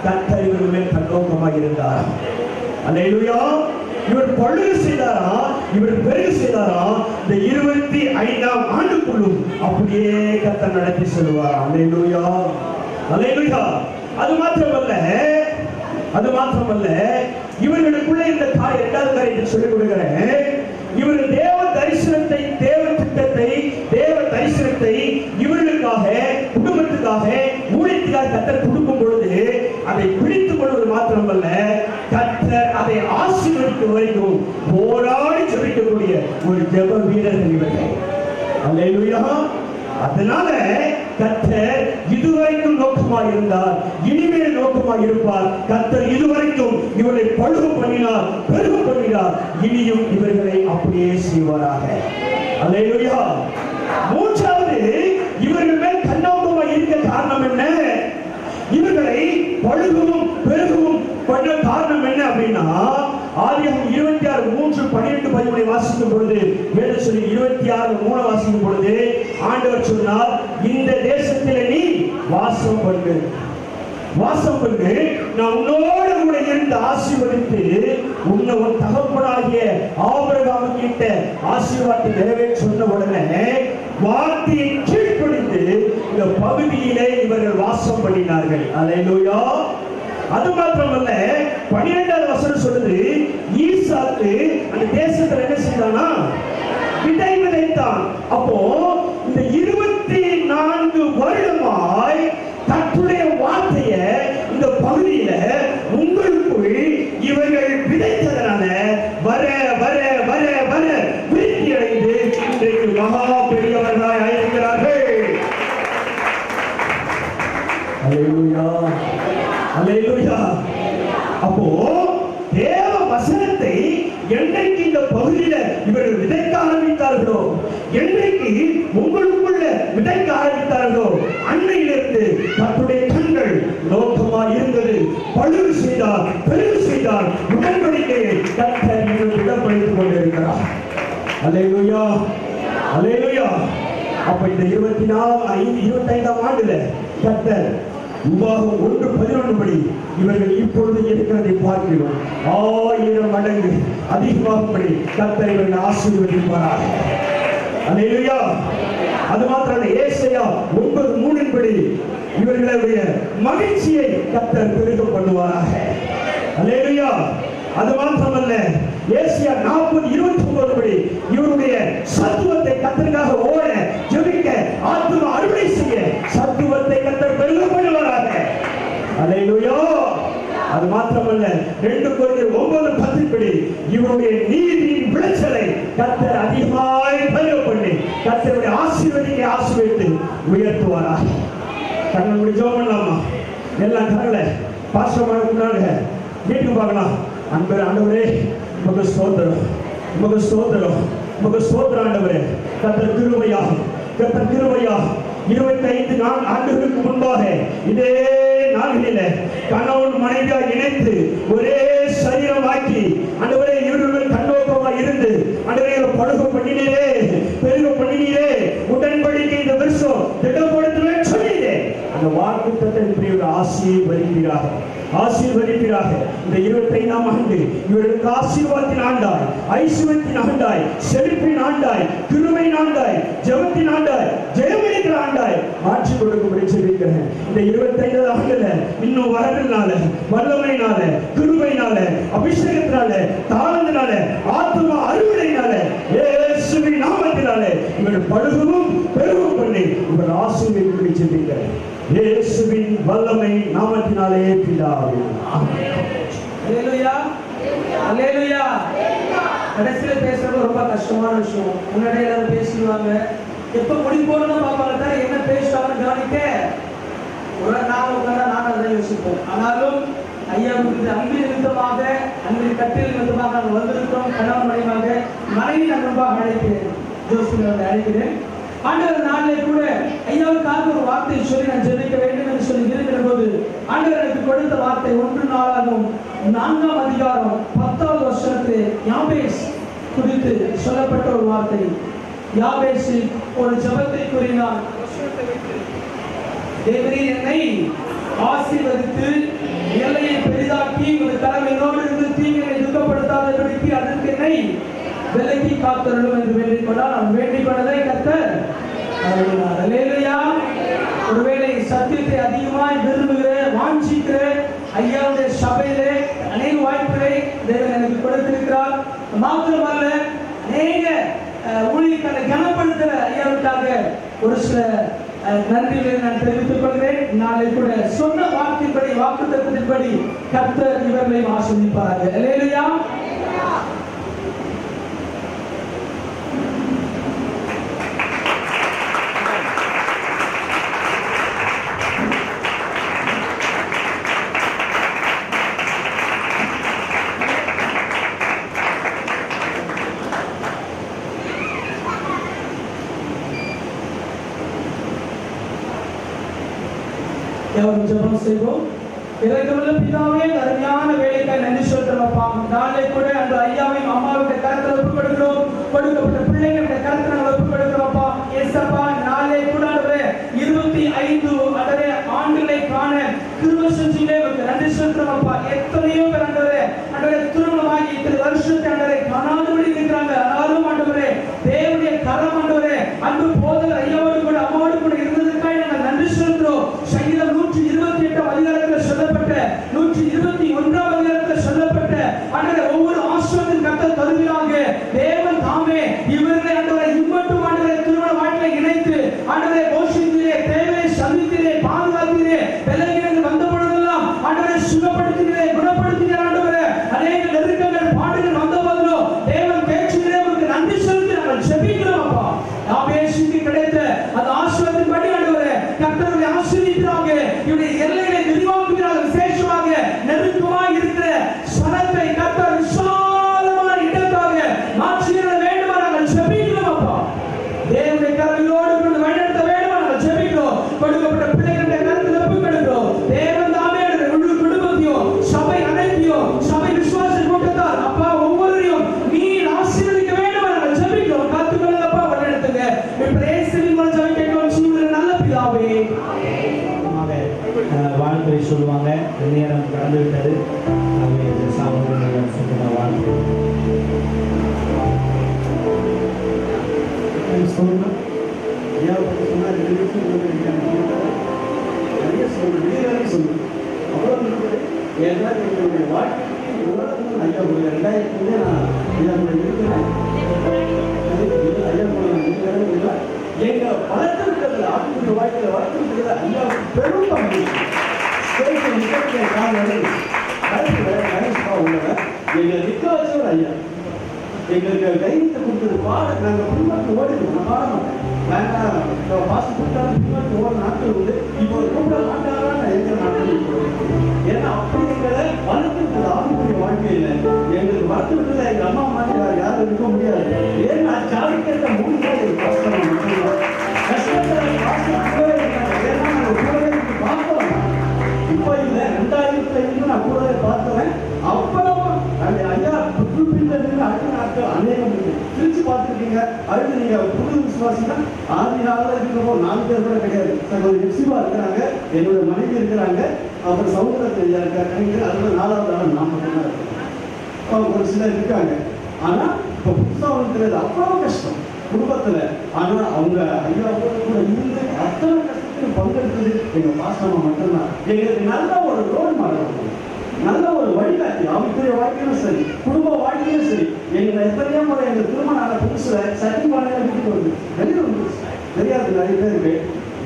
Speaker 4: கர்த்தர் இவர்கள் மேல் கண்ணோட்டமாய் இருந்தார். அல்லேலூயா. இவர் பழுகு செய்தாரா, இவர் பெருகு செய்தாரா, இந்த 25ஆம் ஆண்டுக்குள்ளும் அப்படியே கர்த்தர் நடத்தி செல்வார். அல்லேலூயா, அல்லேலூயா. அது மாத்திரமல்ல, இவர்களுக்குள்ள இந்த இரண்டாவது காரியத்தை சொல்லிக் கொடுக்கிறேன். இவர்கள் தேவ தரிசனத்தை, தேவ திட்டத்தை, தேவ தரிசனத்தை இவர்களுக்காக, குடும்பத்துக்காக, ஊழியத்துக்காக கர்த்தர் கொடுக்கும் பொழுது அதை பிடித்துக் கொள்வது மாத்திரமல்ல, கர்த்தர் அதை ஆசீர்வதிக்கும் வரைக்கும் போராடி ஜெபிக்கக்கூடிய ஒரு ஜெப வீரர்கள் இவர்கள். அல்லேலூயா. அதனால கர்த்தர் இதுவரைக்கும் நோக்கமாக இருந்தார், இனிமேல் நோக்கமாக இருப்பார். கர்த்தர் இதுவரைக்கும் இவர்களை பழுகு பண்ணினார், பெருகு பண்ணினார், இனியும் இவர்களை அப்படியே செய்வாராக. அல்லேலூயா. மூன்றாவது, இவர்கள் மேல் கண்ணோக்கமாக இருக்க காரணம் என்ன? இவர்களை பழுகவும் பெருகவும் பண்ண காரணம் என்ன அப்படின்னா, ஆதியாகமம் 26:3-12-13 வாசிக்கும் பொழுது, வேத சொல்லி 26:3 வாசிக்கும் பொழுது ஆண்டவர் சொன்னார், இந்த தேசத்திலே நீ வாசம் பண்ணு, நான் உன்னோடு கூட இருந்து ஆசீர்வதித்து உன்னை உன் தகப்பனாகிய ஆபிரகாம் கிட்ட ஆசீர்வாதத்தை நிறைவேற்ற சொன்ன உடனே வார்த்தையை கீழ்ப்படிந்து இந்த பகுதியிலே இவர்கள் வாசம் பண்ணினார்கள். அல்லேலூயா. அது மாத்திரமல்ல, 12வது வசனம் சொல்லுது, ஈசாக்கு அந்த தேசத்துல என்ன செய்தானா? விதை விதைத்தான். அப்போ இந்த 24 வருடமாய் கர்த்தருடைய வார்த்தையை இந்த பகுதியில உங்களுக்குள் இவர்கள் விதைத்ததனால வர வர வர வர விருத்தி அடைந்து இன்றைக்கு மகா பெரியவர்களாய் ஆயிருக்கிறார்கள். அல்லேலூயா, அல்லேலூயா. அப்போ தேவ வசனத்தை என்றைக்கு இந்த பகுதியில இவர்கள் விதைக்க ஆரம்பித்தார்களோ, என்றைக்கு உங்களுக்குள்ள விதைக்க ஆரம்பித்தார்களோ, அன்னையிலிருந்து கர்த்தருடைய கண்கள் நோக்கமாக இருந்தது. பழுகு செய்தார், பெருகு செய்தார், உடன்படிக்கையை கர்த்தர் இவர்கள் இடப்படுத்திக் கொண்டிருக்கிறார். அல்லேலூயா, அல்லேலூயா. அப்ப இந்த 25ஆம் ஆண்டுல கர்த்தர் உபாகம் 1:11 படி இவர்கள் இப்பொழுது இருக்கிறதை பார்க்கிறோம் 1000 மடங்கு அதிகமாகும்படி கர்த்தர் இவர்கள் ஆசீர்வதிப்பார். அல்லேலூயா. அது மாத்திரமல்ல, ஏசாயா 9:3 படி இவர்களுடைய மகிழ்ச்சியை கர்த்தர் பெருக பண்ணுவாராக. அல்லேலூயா. அது மாத்திரமல்ல, ஏசாயா 40:29 படி இவருடைய சத்துவத்தை கர்த்தருக்காக ஓட, ஜெபிக்க, ஆத்தும அறுவடை செய்ய சத்துவத்தை கர்த்தர் பெருக பண்ணுவாராக. அல்லேலூயா. அது மாத்திரமல்ல, 2 கொரிந்தியர் 9:10 படி இவருடைய நீதியின் விளைச்சலை கர்த்தர் அதிகமாய் பெருக பண்ணி கர்த்தருடைய ஆசீர்வதிக்கை ஆசீர்வதித்து உயர்த்துவாராக. கண்ணை மூடி ஜெபம் பண்ணலாமா? எல்லாம் கரங்களை பாஸ்டர் முன்னாடி வீட்டுக்கு பார்க்கலாம். ஆண்டவரே, உமக்கு ஸ்தோத்திரம், உமக்கு ஸ்தோத்திரம், உமக்கு ஸ்தோத்திரம் ஆண்டவரே. கர்த்தர் கிருபையா, கர்த்தர் கிருபையா. 25 ஆண்டுகளுக்கு முன்பாக இதே நாளிலே கணவன் மனைவியா இணைத்து ஒரே சரீரமாக்கி ஆண்டவரே இவர்கள் கண்ணோக்கமாக இருந்து ஆண்டவரே பழுக பண்ணினீரே, பெருக பண்ணினீரே, உடன்படிக்கை இந்த வருஷம் திட்டப்படுத்துவேன் சொன்னீரே. அந்த வாக்குத்தத்தத்தை ஆசீர்வதிப்பீராக, ஆசீர்வதிப்பீராக. இந்த 25ஆம் ஆண்டு இவர்களுக்கு ஆசீர்வாதத்தின் ஆண்டாய், ஐஸ்வர்யத்தின் ஆண்டாய், செழிப்பின் ஆண்டாய், கிருபையின் ஆண்டாய், ஜெபத்தின் ஆண்டாய், ஜெயமளிக்கிற ஆண்டாய் மாற்றி கொடுக்கும்படி ஜெபிக்கிறேன். இந்த 25ஆவது ஆண்டுல இன்னும் வரதுனால, வல்லமையினால, கிருபையினால, அபிஷேகத்தினால, தாளத்தினால, ஆத்தும அறுவடையினால, இயேசுவின் நாமத்தினால இவர்கள் பழுகவும் பெருகவும் பண்ணி இவர்கள் ஆசீர்வதிக்கும்படி ஜெபிக்கிறேன். இயேசுவின் வல்லமை நாமத்தினாலே பிதாவே. ஆமென்.
Speaker 5: அல்லேலூயா, அல்லேலூயா. கடைசியில் பேசுறது ரொம்ப கஷ்டமான விஷயம். முன்னாடியே எல்லாரும் பேசிடுவாங்க, எப்போ முடிப்போன்னு தான் பார்ப்பாங்க, தவிர என்ன பேசுவாங்கன்னு கவனிக்க ஒரு நாள் உட்காந்தா நானும் அதை யோசிப்போம். ஆனாலும் ஐயாவுக்கு அன்பின் நிமித்தமாக, அன்பின் கட்டில் நிமித்தமாக நாங்கள் வந்திருக்கிறோம். கணவன் மனைவியாக, மனைவி நான் ரொம்ப அழைக்கிறேன், ஜோசியை அழைக்கிறேன். ஆண்டவர் நாளிலே கூட ஐயாவுக்காக ஒரு வார்த்தையை சொல்லி நான் ஜெபிக்க வேண்டும் என்று சொல்லி இருக்கிற போது ஆண்டவர் எனக்கு கொடுத்த வார்த்தை 1 நாளாகும் 4ஆம் அதிகாரம் 10வது வசனத்தில் யாபேஸ் குறித்து சொல்லப்பட்ட ஒரு வார்த்தை. யாபேஸ் ஒரு ஜெபத்தை கூறினார். தேவரீர் என்னை ஆசீர்வதித்து எல்லையை பெரிதாக்கி ஒரு கரம் என்னோடு இருந்து தீமையை துக்கப்படுத்தாதபடிக்கு அதற்கு என்னை விலக்கி காத்தருளும் என்று வேண்டிக் கொண்டால் நான் வேண்டிக் கொண்டதை கர்த்தர் அருளினார். அல்லேலூயா. ஒருவேளை சத்தியத்தை அதிகமாய் விரும்புகிற வாஞ்சிக்கிற ஐயாவுடைய சபையிலே அநேக வாய்ப்புகளை தேவன் எனக்கு கொடுத்திருக்கிறார். மாத்திரமல்ல அநேக ஊழியர்களை கனப்படுத்துகிற ஐயாவுக்காக ஒரு சில நன்றிகளை நான் தெரிவித்துக் கொள்கிறேன். நாளை கூட சொன்ன வார்த்தைப்படி வாக்குத்தத்தத்தின்படி கர்த்தர் இவர்களை ஆசீர்வதிப்பார்கள். அல்லேலூயா. ஜெபம் செய்வோம். இரக்கமுள்ள பிதாவே, அருமையான வேலைக்காய் நன்றி சொல்றோம்ப்பா. நாளை கூட அந்த ஐயாவையும் அம்மாவுடைய கருத்தை ஒப்புக் கொடுக்கிறோம். கொடுக்கப்பட்ட பிள்ளைகளுடைய கருத்தை நாங்கள் ஒப்புக் கொடுக்கிறோம்ப்பா. ஏசப்பா, நாளை கூட 25 ஆண்டுகளை காண கிருபை செஞ்சீங்களே, நன்றி சொல்றோம்ப்பா. எத்தனையோ பேர் ஆண்டவரே திருமணமாகி இத்தனை வருஷத்தை ஆண்டவரே காணாதபடி இருக்கிறாங்க. ஆனாலும் ஆண்டவரே தேவனுடைய கரம் ஆண்டவரே அன்பு போதகர் ஐயாவோடு கூட அம்மாவோடு கூட இருந்ததுக்காக நாங்கள் நன்றி சொல்கிறோம். சங்கீதம் 128ஆம் அதிகாரத்தில் சொல்லப்பட்ட 121ஆம் அதிகாரத்தில் சொல்லப்பட்ட ஆண்டவரே ஒவ்வொரு ஆசீர்வாதத்தின் கர்த்தர் தருகிறாங்க. தேவன் தாமே இவர்களை ஆண்டவரே இம்மட்டும் ஆண்டவரே திருமண வாழ்க்கையை இணைத்து ஆண்டவரே போஷித்தீரே, தேவையை சந்தித்தீரே, பாதுகாத்தீரே, விலகினங்கள் வந்த பொழுதெல்லாம் ஆண்டவரே சுகப்படுத்தினீரே, குணப்படுத்தினீரே. ஆண்டவரே அநேக நெருக்கங்கள் பாடுகள் வந்த போதிலும் தேவன் பேச்சுகிறே உங்களுக்கு நன்றி செலுத்தி நாங்கள் ஜெபிக்கிறோம் அப்பா. யாபேசுக்கு கிடைத்த அந்த ஆசீர்வாதத்தின்படி ஆண்டவரே கர்த்தரை ஆசீர்வதிக்கிறாங்க. இவருடைய எல்லைகளை விரிவாக்குகிறார்கள். விசேஷமாக நெருக்கமாக இருக்கிற சனத்தை கர்த்தர் விசாலமான இடத்தாக மாற்றிட வேண்டுமா நாங்கள் ஜெபிக்கிறோம் அப்பா. தேவனுடைய கருவியோடு கொண்டு வழிநடத்த வேண்டுமா நாங்கள் ஜெபிக்கிறோம். கொடுக்கப்பட்ட பிள்ளைகளுடைய கருத்தில் ஒப்புக் கொடுக்கிறோம். தேவன் தாமே முழு குடும்பத்தையும் சபை அனைத்தையும் சபை விசுவாச கூட்டத்தார் அப்பா ஒவ்வொருவரையும் நீர் ஆசீர்வதிக்க வேண்டுமா நாங்கள் ஜெபிக்கிறோம். காத்துக்கொள்ளுங்கப்பா, வழிநடத்துங்க. இயேசுவின் மூலம் ஜெபிக்கிறோம் ஜீவனுள்ள நல்ல பிதாவே.
Speaker 6: வாழ்க்கை சொல்லுவாங்க. நேரம் கடந்து விட்டது. வாழ்க்கை
Speaker 3: சொல்லணும். ஐயா பற்றி சொன்னால் 2 நிமிஷம் நிறைய சொல்லணும், வீரரை சொல்லணும். அவ்வளோ இருக்குது. ஏன்னா எங்களுடைய வாழ்க்கைக்கு உலகம் ஐயா ஒரு 2000 நான் ஐயா கூட இருக்கிறேன். ஐயா கூட நான் இருக்கிறேன். எங்கள் வளர்த்துருக்கிறது ஆட்டுக்குரிய வாழ்க்கையில் வளர்த்துருக்கிறது ஐயா பெரும் பங்கு. எங்களை நிற்க வச்சவர் ஐயா. எங்களுக்கு தைரியத்தை கொடுத்தது பாட நாங்கள் பின்பற்றி ஓடிடுவோம். நான் பாட மாட்டேன், வேண்டாம் பாசம் கொடுத்தாலும் பின்பற்றி ஓட நாட்கள் உண்டு. இப்போ ஒரு கூப்பிட மாட்டாரா நான் எங்க நாட்கள். ஏன்னா அப்படி எங்களை வளர்த்துருக்குது ஆணுக்குரிய வாழ்க்கையில. எங்களுக்கு வளர்த்து விட்டது எங்க அம்மா மாதிரி யாரும் இருக்க முடியாது. ஏன்னா சாதிக்கிற 3 நாள் எங்களுக்கு கஷ்டம் கஷ்டத்தை பாசத்தோட இருக்காங்க. ஏன்னா நாங்கள் கூடவே பார்ப்போம். இப்போ இல்லை 2005 நான் கூடவே பார்த்துறேன். அவ்வளவு அந்த ஐயா பின்னணியில் அடுத்த நாட்கள் அநேகம் பிரிச்சு பார்த்துருக்கீங்க. அடுத்து நீங்க புது விசுவாசினா ஆதி நாளில் இருக்கிறப்போ 4 பேர் கூட கிடையாது. சகோதரி எப்சிபா இருக்கிறாங்க, என்னோட மனைவி இருக்கிறாங்க, அப்புறம் சௌந்தரத்தில் இருக்காங்க. அதுல 4வது ஆள் நான் மட்டும்தான் இருக்கேன். ஒரு சிலர் இருக்காங்க. ஆனா இப்போ புதுசாக இருக்கிறது அவ்வளோ கஷ்டம் குடும்பத்துல. ஆனா அவங்க ஐயாவோட கூட இருந்து அத்தனை கஷ்டத்துக்கு பங்கெடுத்தது எங்க பாசமா மட்டும்தான். எங்களுக்கு நல்ல ஒரு ரோல் மாடல், நல்ல ஒரு வழிகாட்டி. அவங்களுடைய வாழ்க்கையிலும் சரி, குடும்ப வாழ்க்கையிலும் சரி. எங்களை எத்தனையோ முறை எங்கள் திருமண ஆன புதுசுல சட்டிப்பானையில வீட்டுக்கு வந்து வெளியே வந்து தெரியாது நிறைய பேருக்கு.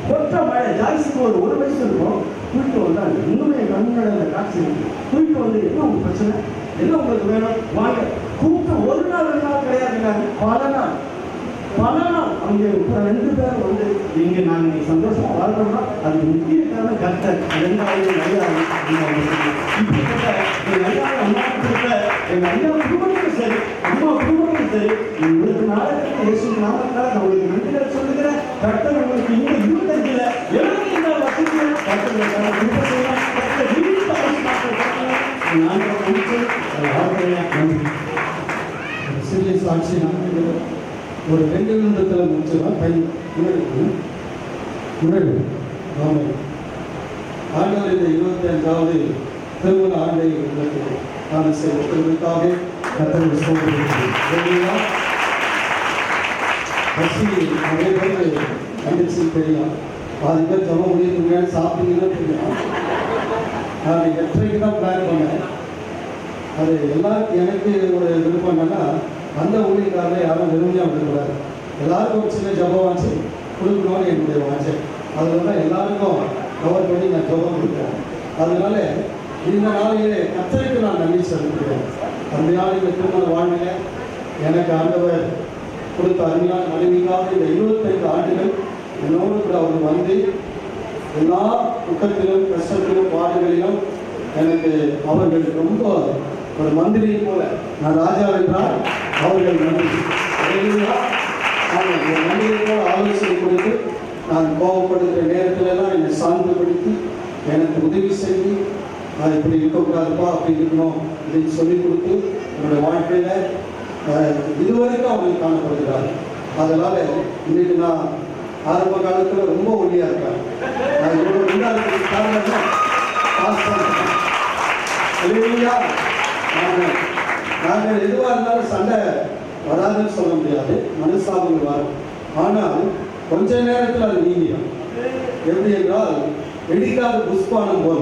Speaker 3: கொற்ற மழை ஜாய்ஸுக்கு ஒரு வயசு இருக்கும். தூக்கிட்டு வந்தாங்க. இன்னுமே என் கண்ணுடைய காட்சி இருக்கு. தூக்கிட்டு வந்து என்ன உங்களுக்கு பிரச்சனை, என்ன உங்களுக்கு வேணும் வாங்க கூப்பிட்டு 1 நாள் 2 நாள்
Speaker 7: அங்கே இப்போ 2 பேர் வந்து இங்கே நாங்கள் சந்தோஷமாக வாழ்றோம்னா அதுக்கு முக்கிய காரணம் கர்த்தர். 2வது ஐயா இப்படிப்பட்ட எங்கள் ஐயா அம்மா கொடுத்த எங்கள் ஐயா குடும்பத்துக்கும் சரி அம்மா குடும்பத்துக்கும் சரி உங்களுக்கு நாளைக்கு இயேசு நாமத்தால் நான் உங்களுக்கு நன்றிகளை சொல்லுகிறேன். கர்த்தர் உங்களுக்கு இந்த 25ல் 75 வருஷத்தில் கர்த்தர்களுக்கான விருப்பம் செய்யலாம். கர்த்தர் நீடித்த ஆசீர்வாதத்தை நான் நன்றி. சிறிய சாட்சி நான் ஒரு 2 நிமிடத்தில் முடிச்சிடலாம். டைம் முன்னாடி ஆண்டவர் இந்த 25வது திருமண ஆண்டை உங்களுக்கு நான் செய்வதற்காக கர்த்தரை சோதனை பசி நிறைய பேர் வந்துச்சு தெரியும். பாதி பேர் ஜபம் முடியுங்க சாப்பிட்டீங்கன்னா தெரியும். நான் 8:30க்கு தான் பிளான் பண்ணேன். அது எல்லாருக்கும் எனக்கு ஒரு விருப்பம் என்னன்னா அந்த ஊழியக்காரில் யாரும் விரும்பியாக விடக்கூடாது. எல்லாருக்கும் ஒரு சின்ன ஜபம் வாட்சி கொடுக்கணும்னு என்னுடைய வாட்சை. அதில் தான் எல்லாருக்கும் கவர் பண்ணி நான் ஜபம் கொடுக்குறேன். அதனால இந்த நாளிலே கர்த்தருக்கு நான் நன்றி செலுத்துகிறேன். அந்த நாள் இந்த திருமண வாழ்வில் எனக்கு ஆண்டவர் கொடுத்த அருமையான மனைவிக்காக இந்த 25 ஆண்டுகள் என்னோடு கூட அவர் வந்து எல்லா துக்கத்திலும் கஷ்டத்திலும் பாடுகளிலும் எனக்கு அவர்கள் ரொம்ப ஒரு மந்திரியை போல நான் ராஜா என்றால் அவர்கள் நன்றி மந்திரியை போல ஆலோசனை கொடுத்து நான் கோபப்படுகிற நேரத்திலெல்லாம் என்னை சாந்தப்படுத்தி எனக்கு உதவி செய்து நான் இப்படி இருக்கக்கூடாதுப்பா அப்படி இருக்கணும் அப்படின்னு சொல்லிக் கொடுத்து என்னோட வாழ்க்கையில் இதுவரைக்கும் அவங்களுக்கு காணப்படுகிறார். அதனால இன்னைக்கு நான் ஆரம்ப காலத்தில் ரொம்ப ஒல்லியாக இருக்கேன். நான் இவ்வளோ இல்லாத காரணம் நாங்கள் எதுவாக இருந்தாலும் சண்டை வராதுன்னு சொல்ல முடியாது, மனசாபங்கள் வரும். ஆனால் கொஞ்ச நேரத்தில் அது நீங்கிடும். எப்படி என்றால் வெடிக்காத புஷ்பானம் போல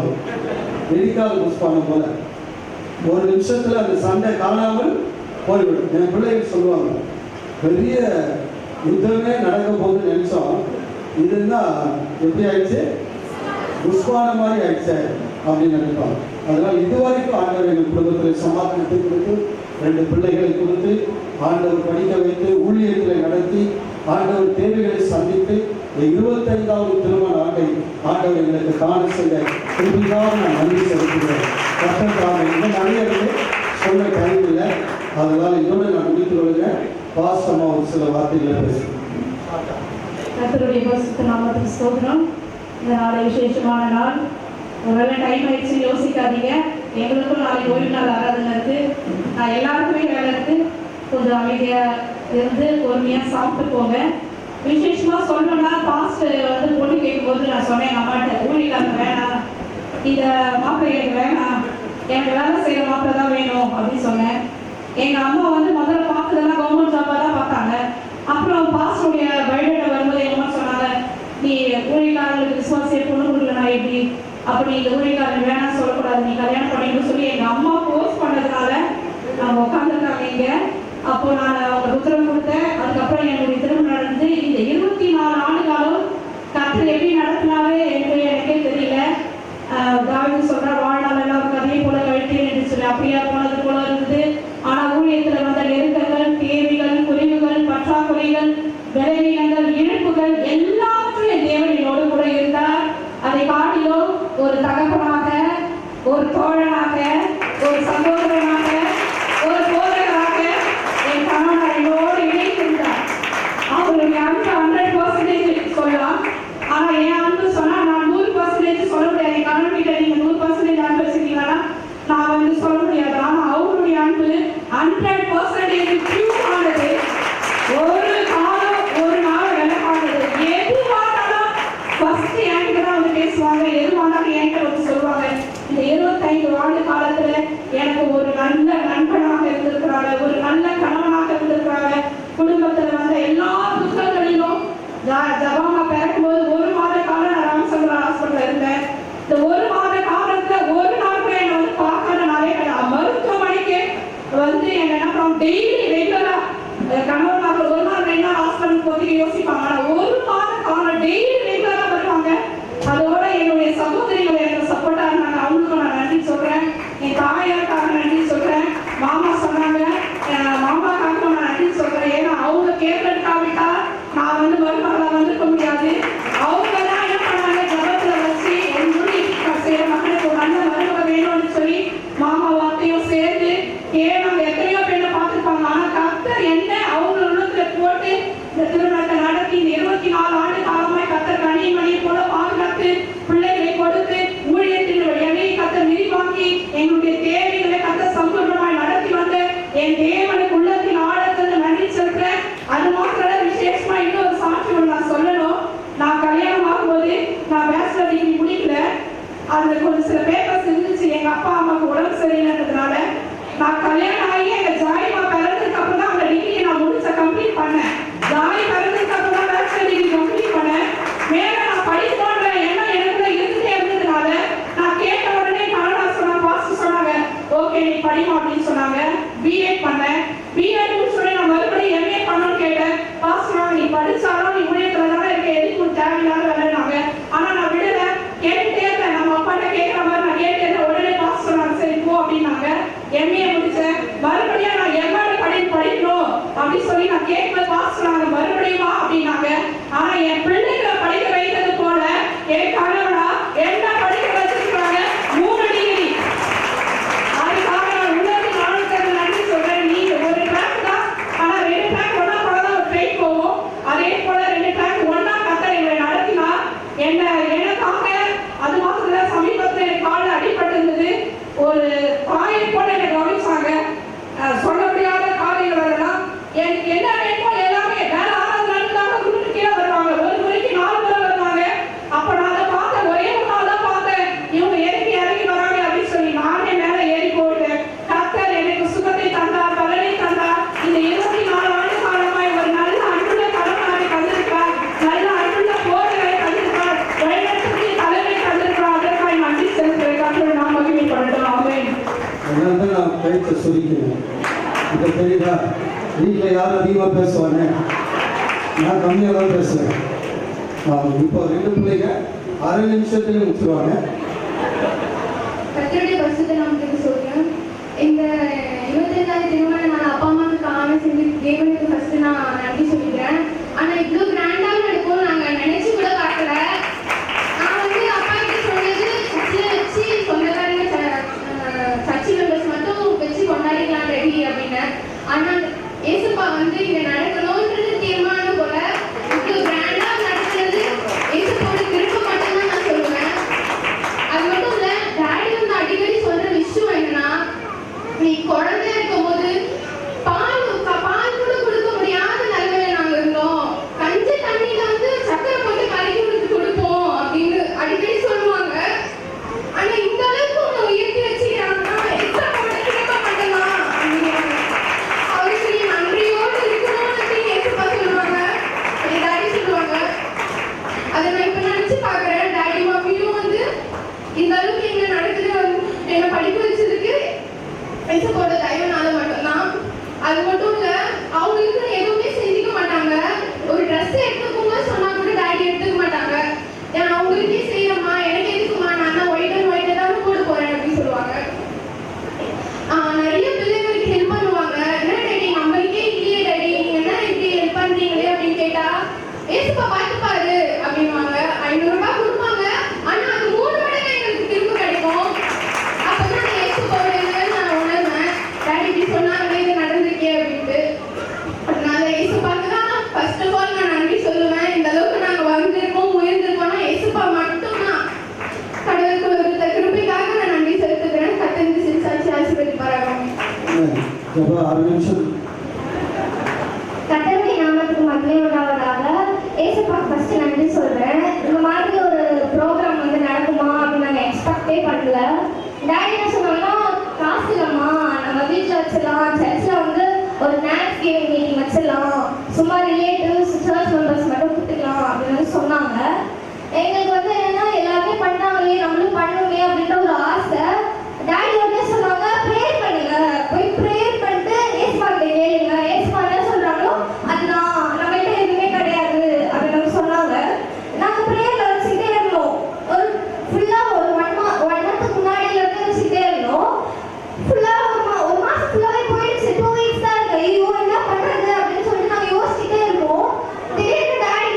Speaker 7: ஒரு நிமிஷத்தில் அந்த சண்டை காணாமல் போய்விடும். என் பிள்ளைகள் சொல்லுவாங்க, பெரிய யுத்தமே நடக்க போகுதுன்னு நினைச்சோம், இதுன்னா எப்படி ஆயிடுச்சு, புஷ்பானம் மாதிரி ஆயிடுச்சு அப்படின்னு நினைப்பாங்க. அதனால் இதுவரைக்கும் ஆண்டவர் எங்கள் குடும்பத்தில் சமாதானத்தை கொடுத்து 2 பிள்ளைகளை கொடுத்து ஆண்டவர் படிக்க வைத்து ஊழியர்களை நடத்தி ஆண்டவர் தேவைகளை சந்தித்து 25வது திருமண ஆண்டை ஆண்டவர் எங்களுக்கு காண செய்ய திரும்பிதான் நான் நன்றி செலுத்துகிறேன். இந்த நிறைய சொல்ல டைம் இல்லை. அதனால் இதோடு நான் முடித்து கொள்கிறேன். பாசமா ஒரு சில வார்த்தைகளை பேசுகிறேன்.
Speaker 8: கர்த்தருடைய பரிசுத்த நாமத்துக்கு ஸ்தோத்திரம். இந்த நாளை விசேஷமான நாள். ஒருவேளை டைம் ஆயிடுச்சு யோசிக்காதீங்க. எங்களுக்கும் நாளைக்கு ஓய்வு நாள் ஆராதனை இருக்கு. நான் எல்லாருக்குமே வேலை இருக்கு. கொஞ்சம் அமைதியாக இருந்து பொறுமையாக சாப்பிட்டு போங்க. விசேஷமாக சொல்லணும்னா பாஸ்ட் வந்து பொண்ணு கேட்கும்போது நான் சொன்னேன் எங்கள் அம்மாட்ட, ஊழியக்காரங்க வேணாம், இந்த மாப்பிள்ளை எனக்கு வேணாம், எனக்கு வேலை செய்கிற மாப்பிள்ளை தான் வேணும் அப்படின்னு சொன்னேன். எங்கள் அம்மா வந்து முதல்ல பார்த்ததெல்லாம் கவர்மெண்ட் ஜாப்பாக தான் பார்த்தாங்க. அப்புறம் பாஸ்டருடைய பயோடேட்டா வரும்போது எங்கள் அம்மா சொன்னாங்க, நீ ஊழியக்காரங்களுக்கு விசுவாசிய பொண்ணு கொடுக்கலனா எப்படி, அப்படி இந்த ஊழியக்காரன் வேணாம் சொல்லக்கூடாது, நீ கல்யாணம் பண்ணிக்கணும்னு சொல்லி எங்கள் அம்மா போஸ்ட் பண்ணதுனால அவங்க உட்காந்துருக்காங்க இங்கே. அப்போ நான் அவங்க உத்தரவு கொடுத்தேன். அதுக்கப்புறம் என்னுடைய திருமணம் நடந்து இந்த 24 ஆண்டு காலம் கர்த்தர் எப்படி நடத்தினாவே எனக்கே தெரியல. தாவீது சொல்ற வாழ்நாள் எல்லாம் கதையை போல கழித்தேன் என்று சொல்லி அப்படியா போனது போல இருந்தது. ஆனால் ஊழியத்தில் வந்த நெருக்கங்கள், தேவைகள், குறைவுகள், பற்றாக்குறைகள், விளைவீனங்கள், இழப்புகள் எல்லாவற்றையும் தேவன் என்னோடு கூட இருந்தார். அதை காட்டிலும் ஒரு தகப்பனாக, ஒரு தோழனாக, ஒரு சகோதரனாக, ஒரு போதகராக என் கணவன் என்னோடு இணைந்திருந்தார். அவருடைய அன்பு 100% சொல்லலாம். ஆனால் என் அன்பு சொன்னால் நான் 100% சொல்ல முடியாது. என் கணவன் கிட்ட நீங்க 100% அன்பு வச்சுருக்கீங்கன்னா நான் வந்து சொல்ல முடியாது. ஆனால் அவருடைய அன்பு 100% பியூரானது. ஒரு காலம் ஒரு நாள் வெள்ளப்பானது. எது வாட்டாலும் ஃபர்ஸ்ட் என்கிட்ட தான் வந்து பேசுவாங்க. எது வாட்டாலும் என்கிட்ட வந்து சொல்லுவாங்க. இந்த 25 ஆண்டு காலத்துல எனக்கு ஒரு நல்ல நண்பனாக இருந்திருக்கிறாங்க, ஒரு நல்ல கணவனாக இருந்திருக்கிறாங்க. குடும்பத்துல வந்த எல்லா துக்கங்களிலும் ஜபாமா பிறக்கும்போது 1 மாத காலம் நான் ராமசந்திரா ஹாஸ்பிட்டல் இருந்தேன். இந்த 1 மாத காலத்துல ஒரு நாள் கூட என்னை வந்து பார்க்கறதுனாலே மருத்துவமனைக்கு வந்து என்ன பண்ணுவோம், டெய்லி ரெகுலரா கணவன் நாட்கள் 1 நாள் 2 நாள் ஹாஸ்பிட்டல் போய் யோசிப்பாங்க. ஆனால் 1 மாத காலம் டெய்லி ரெகுலரா வருவாங்க. அதோட என்னுடைய சகோதரிகள் எனக்கு சப்போர்ட்டா இருந்தாங்க. அவங்களுக்கும் நான் நன்றி சொல்றேன். என் தாயாருக்காக நன்றி சொல்றேன். மாமா சொன்னாங்க, மாமாக்காக நான் நன்றி சொல்றேன். ஏன்னா அவங்க கேட்கறதுக்காவிட்டா நான் இந்த திருமணத்தை நடத்தி இந்த 24 ஆண்டு காலமாய் கத்தர் கனிமணியை போல பாதுகாத்து பிள்ளைகளை கொடுத்து ஊழியத்தில் எண்ணெயை கத்தர் விரிவாக்கி எங்களுடைய தேவைகளை கத்தர் சம்பூர்ணமாய் நடத்தி வந்து என் தேவனுக்கு உள்ளத்தின் ஆழத்தில் நன்றி செலுத்துறேன். அது மாத்திரம் விசேஷமா இன்னொரு சாட்சி ஒன்று நான் சொல்லணும். நான் கல்யாணம் ஆகும்போது நான் பேச்சுலர் டிகிரி முடிக்கல. அதுல கொஞ்சம் சில பேப்பர்ஸ் இருந்துச்சு. எங்க அப்பா அம்மாவுக்கு உடம்பு சரியில்லைன்றதுனால நான் கல்யாணம் ஆகி எங்க ஜாயிமா பிறந்ததுக்கு அப்புறம் தான் அந்த டிகிரியை நான் கம்ப்ளீட் பண்ணேன். ஜாய் பிறந்ததுக்கு அப்புறம் தான் பேச்சுலர் டிகிரி கம்ப்ளீட் பண்ணேன். மேல நான் படிக்கணுன்ற எண்ணம் எனக்கு இருந்துட்டே இருந்ததுனால நான் கேட்ட உடனே கனடா சொன்னாங்க, பாஸ்டர் சொன்னாங்க, ஓகே நீ படிமா அப்படின்னு சொன்னாங்க. பிஎட் பண்ணேன். பிஎட் முடிச்சோடனே நான் மறுபடியும் எம்ஏ பண்ணணும்னு கேட்டேன். பாஸ்டர் சொன்னாங்க, நீ படிச்சாலும் நீ ஊழியத்துல தானே இருக்க, எதுக்கு ஒரு தேவையில்லாத வேலைனாங்க. ஆனா நான் விடல, கேட்டுட்டே இருந்தேன். நம்ம அப்பாட்ட கேட்கிற மாதிரி நான் கேட்டே இருந்தேன். உடனே பாஸ்டர் சொன்னாங்க, சரி போ அப்படின்னாங்க. எம்ஏ முடிச்சேன். மறுபடியும் நான் எம்ஏ படிக்கணும் அப்படின்னு சொல்லி நான் கேட்கும்போது பாஸ்டர் சொன்னாங்க, மறுபடியும் வா அப்படின்னாங்க. ஆனா என் பிள்ளைகளை படிக்க வைத்தது போல என் கணவனா என்ன படிக்க வச்சிருக்காங்க 3 டிகிரி. அதுக்காக நான் உள்ளது நானும் நன்றி சொல்றேன். நீங்க ஒரு ட்ராக் தான், ஆனா 2 ட்ராக் ஒன்னா போனதான் ஒரு ட்ரெயின் போகும். அதே போல 2 ட்ராக் ஒன்னா கத்தர் எங்களை நடத்தினா எனக்காக. அது மாத்திரம் சமீபத்தில் எனக்கு காலில் அடிபட்டு இருந்தது. ஒரு தாயை போல என்னை கவனிச்சாங்க. சொல்ல முடியாத காரியங்கள் அதெல்லாம் எனக்கு என்ன வேணுமோ எல்லாமே வேற ஆறாவது நாளுக்காக குடும்பம் கீழே வருவாங்க. ஒரு முறைக்கு 4 முறை வருவாங்க. அப்ப நான் அதை பார்த்தேன். ஒரே ஒரு நாள் தான் பார்த்தேன். இவங்க இறங்கி வராங்க அப்படின்னு சொல்லி நானே மேல ஏறி போயிட்டேன். கர்த்தர் எனக்கு சுகத்தை தந்தார், பலனை தந்தார். இந்த 24 ஆண்டு காலமாய் ஒரு நல்ல அன்புள்ள கணவனை தந்திருக்கிறார், நல்ல அன்புள்ள போர்களை தந்திருக்கிறார், வழிநடத்தக்கூடிய தலைமை தந்திருக்கிறார். அதற்காக நன்றி செலுத்துகிறேன். கர்த்தரை நாம் மகிமைப்படுத்தலாம். ஆமென்.
Speaker 7: அதனால தான் நான் பேச்சை சொல்லிக்கிறேன். இப்போ தெரியுதா, வீட்டில் யாரும் அதிகமாக பேசுவாங்க, நான் கம்மியாக தான் பேசுவேன். இப்போ 2 பிள்ளைங்க 1/2 நிமிஷத்துலேயே முடிச்சுருவாங்க.
Speaker 9: கர்த்தருடைய பரிசுத்த நாமத்துக்கு சொல்றேன். இந்த 25வது திருமண நாள் அப்பா அம்மாவுக்கு காண செஞ்சு தேவனுக்கு ஃபர்ஸ்ட் நான் நன்றி சொல்லிக்கிறேன். ஆனா இவ்வளோ கிராண்டா நடக்கும் நாங்க நினைச்சு கூட பார்க்கல. நான் அப்பா கிட்ட சொன்னது சர்ச்சில் வச்சு சொந்தக்காரங்க சர்ச்சி மெம்பர்ஸ் மட்டும் வச்சு கொண்டாடிக்கலாம் ரெடி அப்படின்னு. ஆனா ஏசப்பா இங்க நடக்கணும்ன்றது தீர்மானம் போல இவ்வளோ கிராண்டா நடக்கிறது ஏசப்பாவோட விருப்பம் மட்டும்தான் நான் சொல்லுவேன். அது மட்டும் இல்ல, டாடி அடிக்கடி சொல்ற விஷயம் என்னன்னா, நீ குழந்தையா இருக்கும் போது பால் கூட கொடுக்க முடியாத நிலைமையில நாங்க இருந்தோம். கஞ்சி தண்ணியில சக்கரை போட்டு கலக்கி கொடுப்போம் அப்படின்னு அடிக்கடி சொல்லுவாங்க. ஆனா இந்த அளவுக்கு உன்னை உயர்த்தி வச்சுக்கிறாங்கன்னா எக்ஸாம் கிருபை பண்ணலாம் அப்படிங்கிறாங்க. அவருக்கு நீ நன்றியோடு இருக்கணும் அப்படின்னு ஏசப்பா சொல்லுவாங்க, என் டாடி சொல்லுவாங்க. அதை நான் இப்ப நினைச்சு பாக்குறேன். டாடி மம்மியும் இந்த அளவுக்கு எங்க நடக்குது, என்னை படிக்க வச்சதுக்கு ஏசப்பாவோட தயவுனால மட்டும்தான். அது மட்டும் இல்ல, அவங்களுக்கு எதுவுமே செஞ்சுக்க மாட்டாங்க. ஒரு ட்ரெஸ் எடுத்துக்கோங்க சொன்னா கூட டாடி எடுத்துக்க மாட்டாங்க. ஏன்னா அவங்களுக்கே செய்யறமா, எனக்கு எதுக்குமா, நான் ஒயிட் தான் போட போறேன் அப்படின்னு சொல்லுவாங்க. நிறைய பிள்ளைங்களுக்கு ஹெல்ப் பண்ணுவாங்க. என்ன டாடி நம்மளுக்கே இல்லையே டாடி, நீங்க என்ன இப்படி ஹெல்ப் பண்றீங்களே அப்படின்னு கேட்டா ஏசப்பா பார்த்துப்பாரு அப்படின்வாங்க. 500 ரூபாய் கொடுப்பாங்க. ஆனா அது 3 மடங்கு எங்களுக்கு திரும்ப கிடைக்கும். அப்பதான் ஏசப்பாவோட இதுன்னு நான் உணர்வேன். டாடி இப்படி சொன்னாங்களே, இது நடந்திருக்கே அப்படின்ட்டு. அதனால ஏசப்பாக்கு தான் ஃபர்ஸ்ட் ஆஃப் ஆல் நான் நன்றி சொல்லுவேன். இந்த அளவுக்கு நாங்க வந்திருக்கோம், உயர்ந்திருக்கோம்னா ஏசப்பா மட்டும்தான். கடவுளுக்கு ஒரு கிருபைக்காக நான் நன்றி செலுத்துகிறேன். கத்தந்து சிரிச்சாச்சு ஆசீர்வதிப்பாராங்க.
Speaker 7: 1/2 நிமிஷம்.
Speaker 9: கர்த்தருடைய நாமத்துக்கு மகிமை உண்டாவதாக. ஏசப்பா ஃபர்ஸ்ட் நன்றி சொல்றேன். இந்த மாதிரி ஒரு ப்ரோக்ராம் நடக்குமா அப்படின்னு நாங்கள் எக்ஸ்பெக்டே பண்ணல. டாடி என்ன சொன்னாங்கன்னா, காசு இல்லைம்மா, நம்ம வீட்டில் வச்சிடலாம், சர்ச்சில் ஒரு தேங்க்ஸ் கிவிங் மீட்டிங் வச்சிடலாம், சும்மா ரிலேட்டிவ்ஸ் சர்ச் மெம்பர்ஸ் மட்டும் கூப்பிட்டுக்கலாம் அப்படின்னு சொன்னாங்க. எங்களுக்கு என்னன்னா எல்லாருமே பண்ணாங்களே, நம்மளும் பண்ணணுமே அப்படின்ற ஒரு ஆசை. டாடி சொன்னாங்க, ப்ரேயர் பண்ணுங்க, போய் ப்ரேயர் பண்ணிட்டு ஏசப்பாட்ட கேளுங்க, ஏசப்பா என்ன சொல்றாங்களோ அதுதான், நம்மகிட்ட எதுவுமே கிடையாது அப்படின்னு சொன்னாங்க. நாங்கள் ப்ரேயர்ல வச்சுக்கிட்டே இருந்தோம். ஒரு ஃபுல்லா ஒரு 1 மந்த்துக்கு முன்னாடியில இருந்து வச்சுக்கிட்டே இருந்தோம். ஃபுல்லா ஒரு மாசம் ஃபுல்லாவே போயிடுச்சு. 2 வீக்ஸ் தான் இருக்கு. ஐயோ என்ன பண்றது அப்படின்னு சொல்லிட்டு நாங்கள் யோசிச்சுட்டே இருக்கோம். திடீர்னு டாடி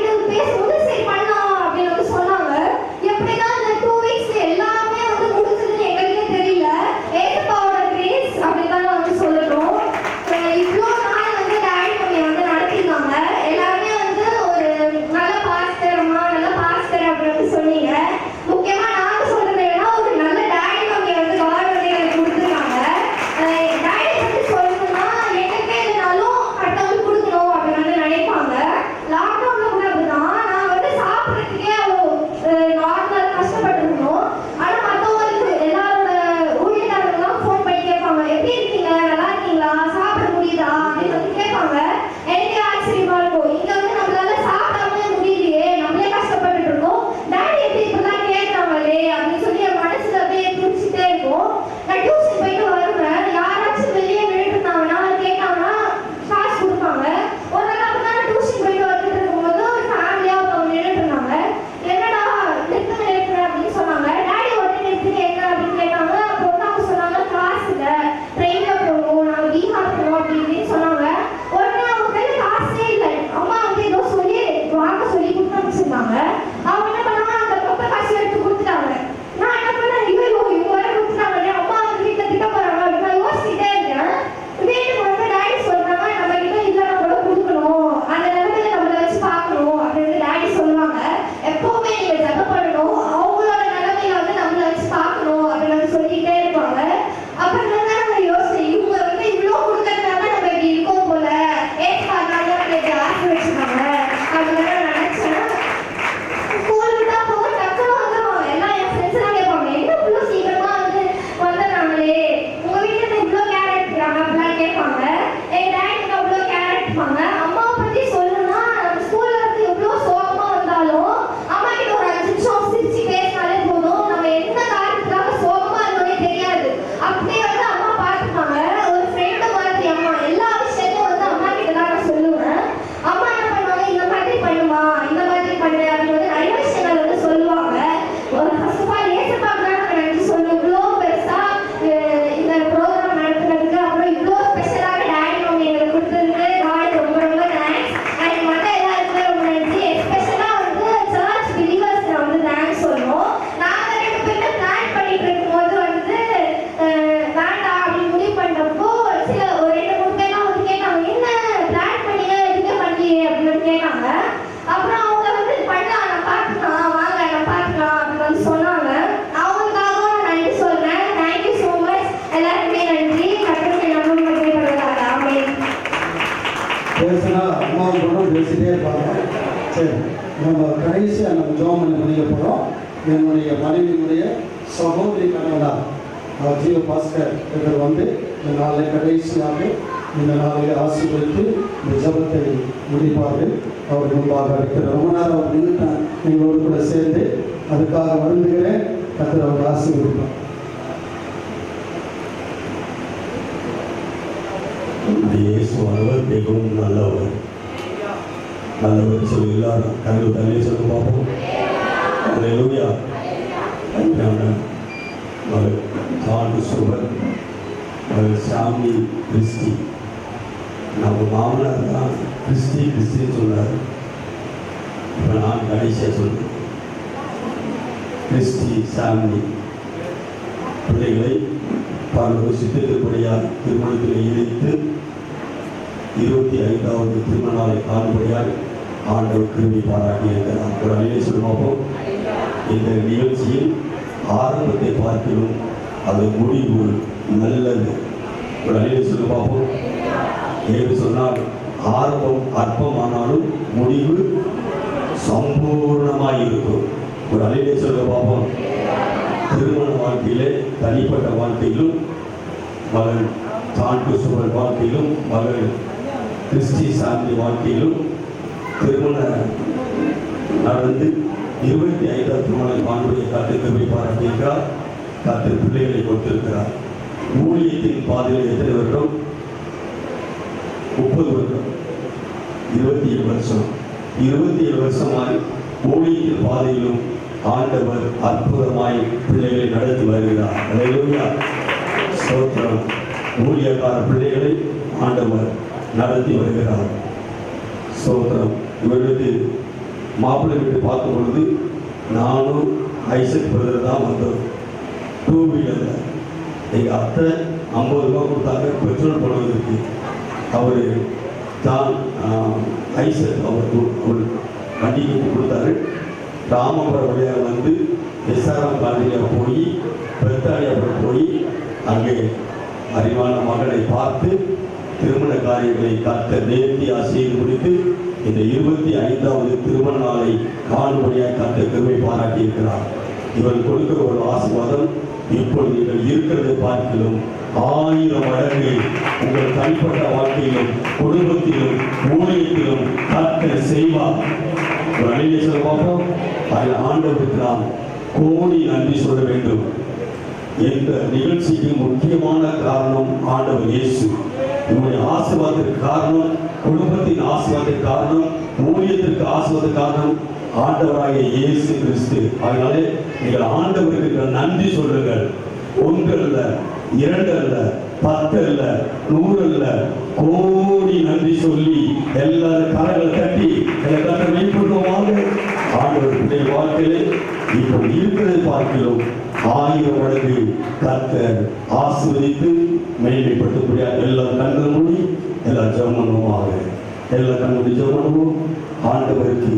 Speaker 9: பார்த்துப்பாங்க. அம்மாவை பத்தி சொல்லணும்னா நம்ம ஸ்கூல்ல இருந்து எவ்வளோ சோகமா வந்தாலும் அம்மா கிட்ட ஒரு 5 நிமிஷம் சிரிச்சு பேசினாலே போதும். நம்ம எந்த காரணத்துக்காக சோகமா இருக்கோனே தெரியாது. அப்படியே வந்து அம்மா பார்த்துப்பாங்க. ஒரு ஃப்ரெண்டு மாதிரி அம்மா. எல்லா விஷயத்தையும் வந்து அம்மா கிட்ட தான் நான் சொல்லுவேன். அம்மா என்ன பண்ணுவாங்க, இந்த மாதிரி பண்ணுமா, இந்த மாதிரி பண்ணு அப்படின்னு வந்து நிறைய விஷயங்கள் வந்து சொல்லுவாங்க. ஃபர்ஸ்ட் ஆஃப் ஆல் ஏசப்பாக்கு தான் நம்ம நன்றி சொல்லணும். இவ்வளோ பெருசா இந்த ப்ரோக்ராம் நடத்துனதுக்கு, அப்புறம் இவ்வளோ ஸ்பெஷலாக டாடி அவங்க எங்களுக்கு கொடுத்ததுக்கு காட் ரொம்ப ரொம்ப தேங்க்ஸ். அண்ட் மற்ற எல்லாருக்குமே ரொம்ப நன்றி. எஸ்பெஷலாக வந்து சர்ச் பிலீவர்ஸ் வந்து தேங்க்ஸ் சொல்லணும். நாங்கள் 2 பேருமே பிளான் பண்ணிட்டு இருக்கும்போது வந்து வேண்டாம் அப்படின்னு முடிவு பண்ணுறப்போ சில ஒரு 2-3 பேர்லாம் வந்து கேட்டாங்க, என்ன பிளான் பண்ணியே எதுவுமே பண்ணலையே அப்படின்னு கேட்டாங்க. அப்புறம் அவங்க வந்து பண்ணலாம், நான் பார்த்துக்கலாம், வாங்க நான் பார்த்துக்கலாம் அப்படின்னு வந்து சொன்னாங்க. அவங்களுக்காகவும் நான் நன்றி சொல்றேன். Thank you so much. எல்லாருக்குமே நன்றி. கட்டளை நம்ம மகிழ்ச்சிப்படுறாங்க. ஆமென்.
Speaker 7: பேசினா அம்மாவும் கூட பேசிட்டே இருப்பாங்க. சரி, நம்ம கடைசியாக நம்ம ஜோம் பண்ணி முடிக்க போகிறோம். என்னுடைய மனைவியினுடைய சகோதரி கணவனார் ஜீவ பாஸ்கர் இவர் வந்து இந்த நாளை கடைசியாக இந்த நாளை ஆசீர்வதித்து இந்த ஜபத்தை முடிப்பார்கள். அவர் முன்பாக இருக்கிற ரொம்ப நேரம் அவர் நின்றுட்டான் எங்களோடு கூட சேர்ந்து. அதுக்காக வருந்துகிறேன். கர்த்தர் அவர் ஆசீர்வதிப்பார்.
Speaker 4: இயேசுவானவர் மிகவும் நல்லவர். நல்லவர் சொல்லி எல்லாரும் கண்கள் தள்ளி சொல்ல பார்ப்போம். அல்லேலூயா. மகள் ஜான் சுவர், மகள் சாமி கிறிஸ்டி. நம்ம மாமனார் தான் கிறிஸ்டின்னு சொன்னார். இப்போ நான் கடைசியாக சொல்றேன், கிறிஸ்டி சாமி பிள்ளைகளை பல சித்தத்தின்படியால் திருமணத்தில் இணைத்து 25வது திருமண நாளை காணும்படியால் ஆண்டவர் கிருபை பாராட்டியிருக்கிறார். ஒரு அழிவை சொல்லுவோம். இந்த நிகழ்ச்சியில் ஆரம்பத்தை பார்க்கிறோம், அது முடிவு நல்லது. ஒரு அழிவை சொல்லி பார்ப்போம். என்று சொன்னால் ஆரம்பம் அற்பமானாலும் முடிவு சம்பூர்ணமாக இருக்கும். ஒரு அழிவை சொல்ல பார்ப்போம். திருமண வாழ்க்கையிலே, தனிப்பட்ட வாழ்க்கையிலும், மகள் சான்று சூழல் வாழ்க்கையிலும், மகள் கிறிஸ்டி சாந்தி வாழ்க்கையிலும் திருமண நடந்து 25வது திருமணம் காண்புடைய காத்து கிருபை பாராட்டியிருக்கிறார். காத்து பிள்ளைகளை கொடுத்திருக்கிறார். ஊழியத்தின் பாதையில் எத்தனை வருடம்? 30 வருடம். 27 வருஷம். 27 வருஷமாய் ஊழியத்தின் பாதையிலும் ஆண்டவர் அற்புதமாய் பிள்ளைகளை நடத்தி வருகிறார். அல்லேலூயா. ஸ்தோத்திரம். ஊழியக்கார பிள்ளைகளை ஆண்டவர் நடத்தி வருகிறார். ஸ்தோத்திரம். இவர்களுக்கு மாப்பிள்ளை வீட்டு பார்க்கும் பொழுது நானும் ஐசக் பிரதர் தான் வந்தோம். 2 வீலரில். எங்கள் அத்தை 50 ரூபா கொடுத்தாங்க பெட்ரோல் போடுவதற்கு. அவர் தான் ஐசக் அவர் வண்டிக்கு கொடுத்தாரு. ராமபுரம் வழியாக வந்து எஸ்ஆர்எம் காலனியில் போய் பெத்தாலியாபுரம் போய் அங்கே அறிவான மகனை பார்த்து திருமண காரியங்களை காத்த நேர்த்தியா செய்து முடித்து இந்த 25வது திருமண நாளை காணும்படியாக காத்த கிருபை பாராட்டியிருக்கிறார். இவர் கொடுக்கிற ஒரு ஆசீர்வாதம் இப்பொழுது நீங்கள் இருக்கிறதை பார்க்கிலும் 1000 மடங்கு உங்கள் தனிப்பட்ட வாழ்க்கையிலும், குடும்பத்திலும், ஊழியத்திலும் கர்த்தர் செய்வார். ஒரு அழிவை சொல்ல பார்ப்போம். அதில் ஆண்டவருக்கு நாம் கோடி நன்றி சொல்ல வேண்டும். இந்த நிகழ்ச்சிக்கு முக்கியமான காரணம் ஆண்டவர் இயேசு. உங்களுடைய ஆசீர்வாதத்திற்கு காரணம், குடும்பத்தின் ஆசீர்வாதத்திற்கு காரணம், ஊழியத்திற்கு ஆசீர்வாதத்திற்கு காரணம் ஆண்டவராகிய இயேசு கிறிஸ்து. அதனாலே நீங்கள் ஆண்டவருக்கு நன்றி சொல்லுங்கள். 1 அல்ல, 2 அல்ல, 10 அல்ல, 100 அல்ல, கோடி நன்றி சொல்லி எல்லாரும் கரங்களை தட்டி எல்லாரும் வெளிப்படுத்துவாங்க. ஆண்டவருடைய வாழ்க்கையிலே இப்போ இருக்கிறதை பார்க்கிறோம் 1000 மடங்கு கர்த்தர் ஆசீர்வதித்து மேன்மைப்படுத்தக்கூடிய எல்லா கண்கள் மூடி எல்லா ஜெபமுமாக எல்லா கண்களுடைய ஜெபமும் ஆண்டவருக்கு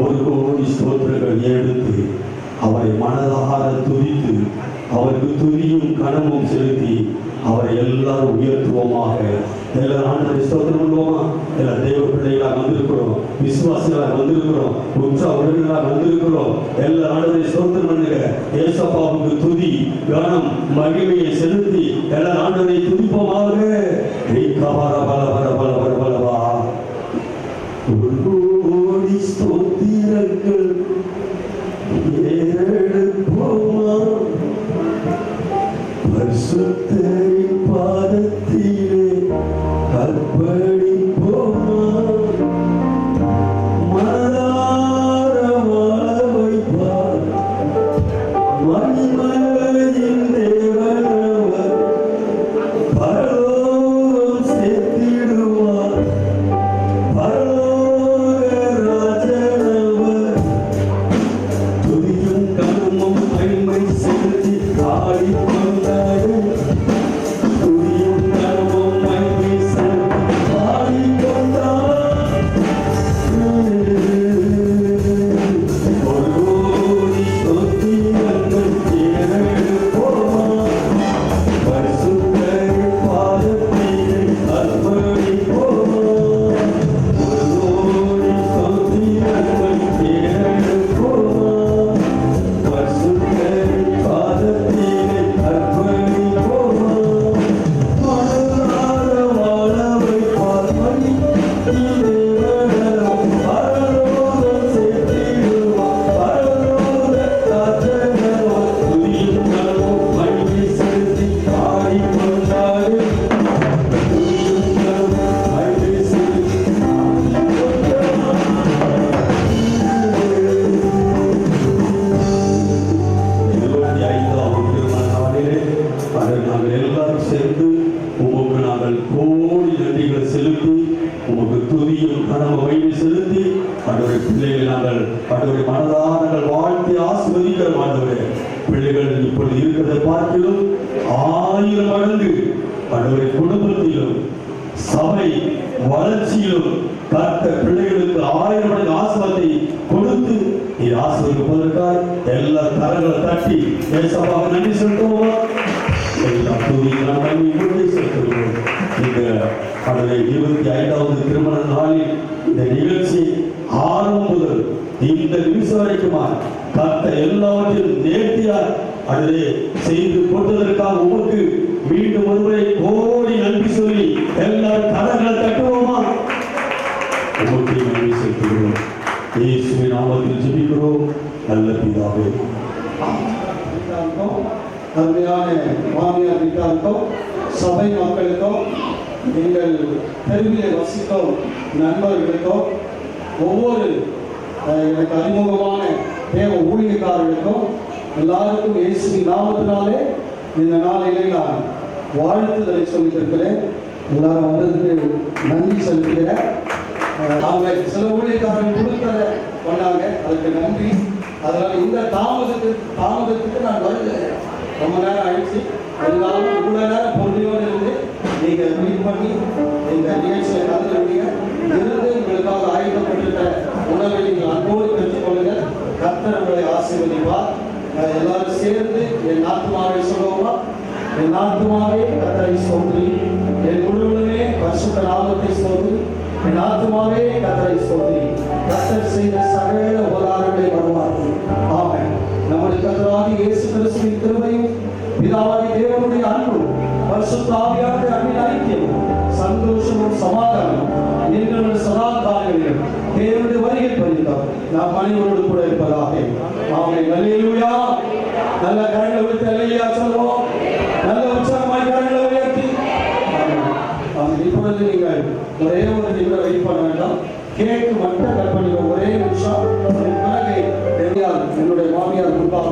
Speaker 4: 1 கோடி ஸ்தோத்திரங்கள் எடுத்து அவரை மனதார துதித்து அவருக்கு துதியும் கனமும் செலுத்தி அவரை எல்லாரும் உயர்த்துவோமாக. எல்லாரும் ஆண்டவரை ஸ்தோத்திரம் பண்ணுவோமா? எல்லா தெய்வ பிள்ளைகளாக வந்திருக்கிறோம், விசுவாசிகளாக வந்திருக்கிறோம், உற்சாக உடனடியாக வந்திருக்கிறோம். எல்லா ஆண்டவரை ஸ்தோத்திரம் பண்ணுங்க. ஏசப்பாவுக்கு துதி கனம் மகிமையை செலுத்தி எல்லா ஆண்டவரை துதிப்போமாக. பல பல பல பல பல பலவா செலுத்தி உமக்கு துதியும் கனவு வழி செலுத்தி ஆண்டவரே பிள்ளைகளை நாங்கள் ஆண்டவரை மனதார நாங்கள் வாழ்த்தி ஆசீர்வதிக்கிறோம். ஆண்டவரே பிள்ளைகள் இப்பொழுது இருக்கிறதை பார்க்கிலும் 1000 மடங்கு ஆண்டவரை குடும்பத்திலும் சபை வளர்ச்சியிலும் கர்த்த பிள்ளைகளுக்கு 1000 மடங்கு ஆசீர்வாதத்தை கொடுத்து நீ ஆசீர்வதிப்பதற்காக எல்லா கரங்களை தட்டி ஏசப்பாக நன்றி செலுத்துவோமா? எல்லா தூதிகளும் நன்றி செலுத்துகிறோம். இந்த 25வது திருமண நாளில் இந்த நிகழ்ச்சி ஆரம்பம் முதல் இந்த நிமிஷம் வரைக்குமா கர்த்த எல்லாவற்றையும் நேர்த்தியார் அதை செய்து கொடுத்ததற்காக உமக்கு மீண்டும் ஒருமுறை கோடி நன்றி சொல்லி எல்லாரும் கரங்களை தட்டுவோமா? உமக்கு நன்றி செலுத்துகிறோம். இயேசுவின் நாமத்தில் ஜெபிக்கிறோம் நல்ல பிதாவே.
Speaker 7: அருமையான மாமியார் வீட்டாருக்கும் சபை மக்களுக்கும் எங்கள் தெருவிலே வசிக்கும் நண்பர்களுக்கும் ஒவ்வொரு எனக்கு அறிமுகமான தேவ ஊழியக்காரர்களுக்கும் எல்லாருக்கும் இயேசுவின் நாமத்தினாலே இந்த நாளிலே நான் வாழ்த்துதலை சொல்லியிருக்கிறேன். எல்லாரும் வந்ததுக்கு நன்றி செலுத்துகிறேன். அவங்க சில ஊழியக்காரர்கள் கொடுத்ததை பண்ணாங்க, அதுக்கு நன்றி. அதனால் இந்த தாமதத்துக்கு நான் வருகிறேன். ரொம்ப நேரம் ஆயிடுச்சு. எல்லாரும் இவ்வளோ நேரம் பொறுமையோடு இருந்து நீங்கள் மீட் பண்ணி இந்த நிகழ்ச்சியை கலந்துருக்கீங்க. இருந்து உங்களுக்காக ஆயுதப்பட்டிருக்கிற உணவை நீங்கள் அன்போடு பெற்றுக்கொள்ளுங்கள். கர்த்தர் உங்களை ஆசீர்வதிப்பார். எல்லாரும் சேர்ந்து என் ஆத்துமாவை சொல்லுவோமா? என் ஆத்துமாவே கர்த்தரை ஸ்தோத்திரி, என் முழுவதுமே பரிசுத்த நாமத்தை ஸ்தோத்திரி, என் ஆத்துமாவே கர்த்தரை ஸ்தோத்திரி, கர்த்தர் செய்த சகல உபகாரங்களை வருவார்கள். ஆமென். நம்முடைய கர்த்தராகிய இயேசு கிறிஸ்துவின் கிருபையும் பிதாவாகிய தேவனுடைய அன்பும் பரிசுத்த ஆவியானவருடைய அன்பின் ஐக்கியமும் சந்தோஷமும் சமாதானமும் நீங்கள் சதா காலங்களிலும் தேவனுடைய வருகை பரிந்தால் நாம் அனைவரோடு கூட இருப்பதாக. ஆமென். அல்லேலூயா. நல்ல கரங்களை உயர்த்தி அல்லேலூயா சொல்வோம். நல்ல உற்சாகமாய் கரங்களை உயர்த்தி இப்பொழுது நீங்கள் ஒரே ஒரு நிமிடம் வெயிட் பண்ண வேண்டாம். கேக்கு மட்டும் கட் பண்ணிக்க ஒரே நிமிஷம். பிறகு என்னுடைய மாமியார் முன்பாக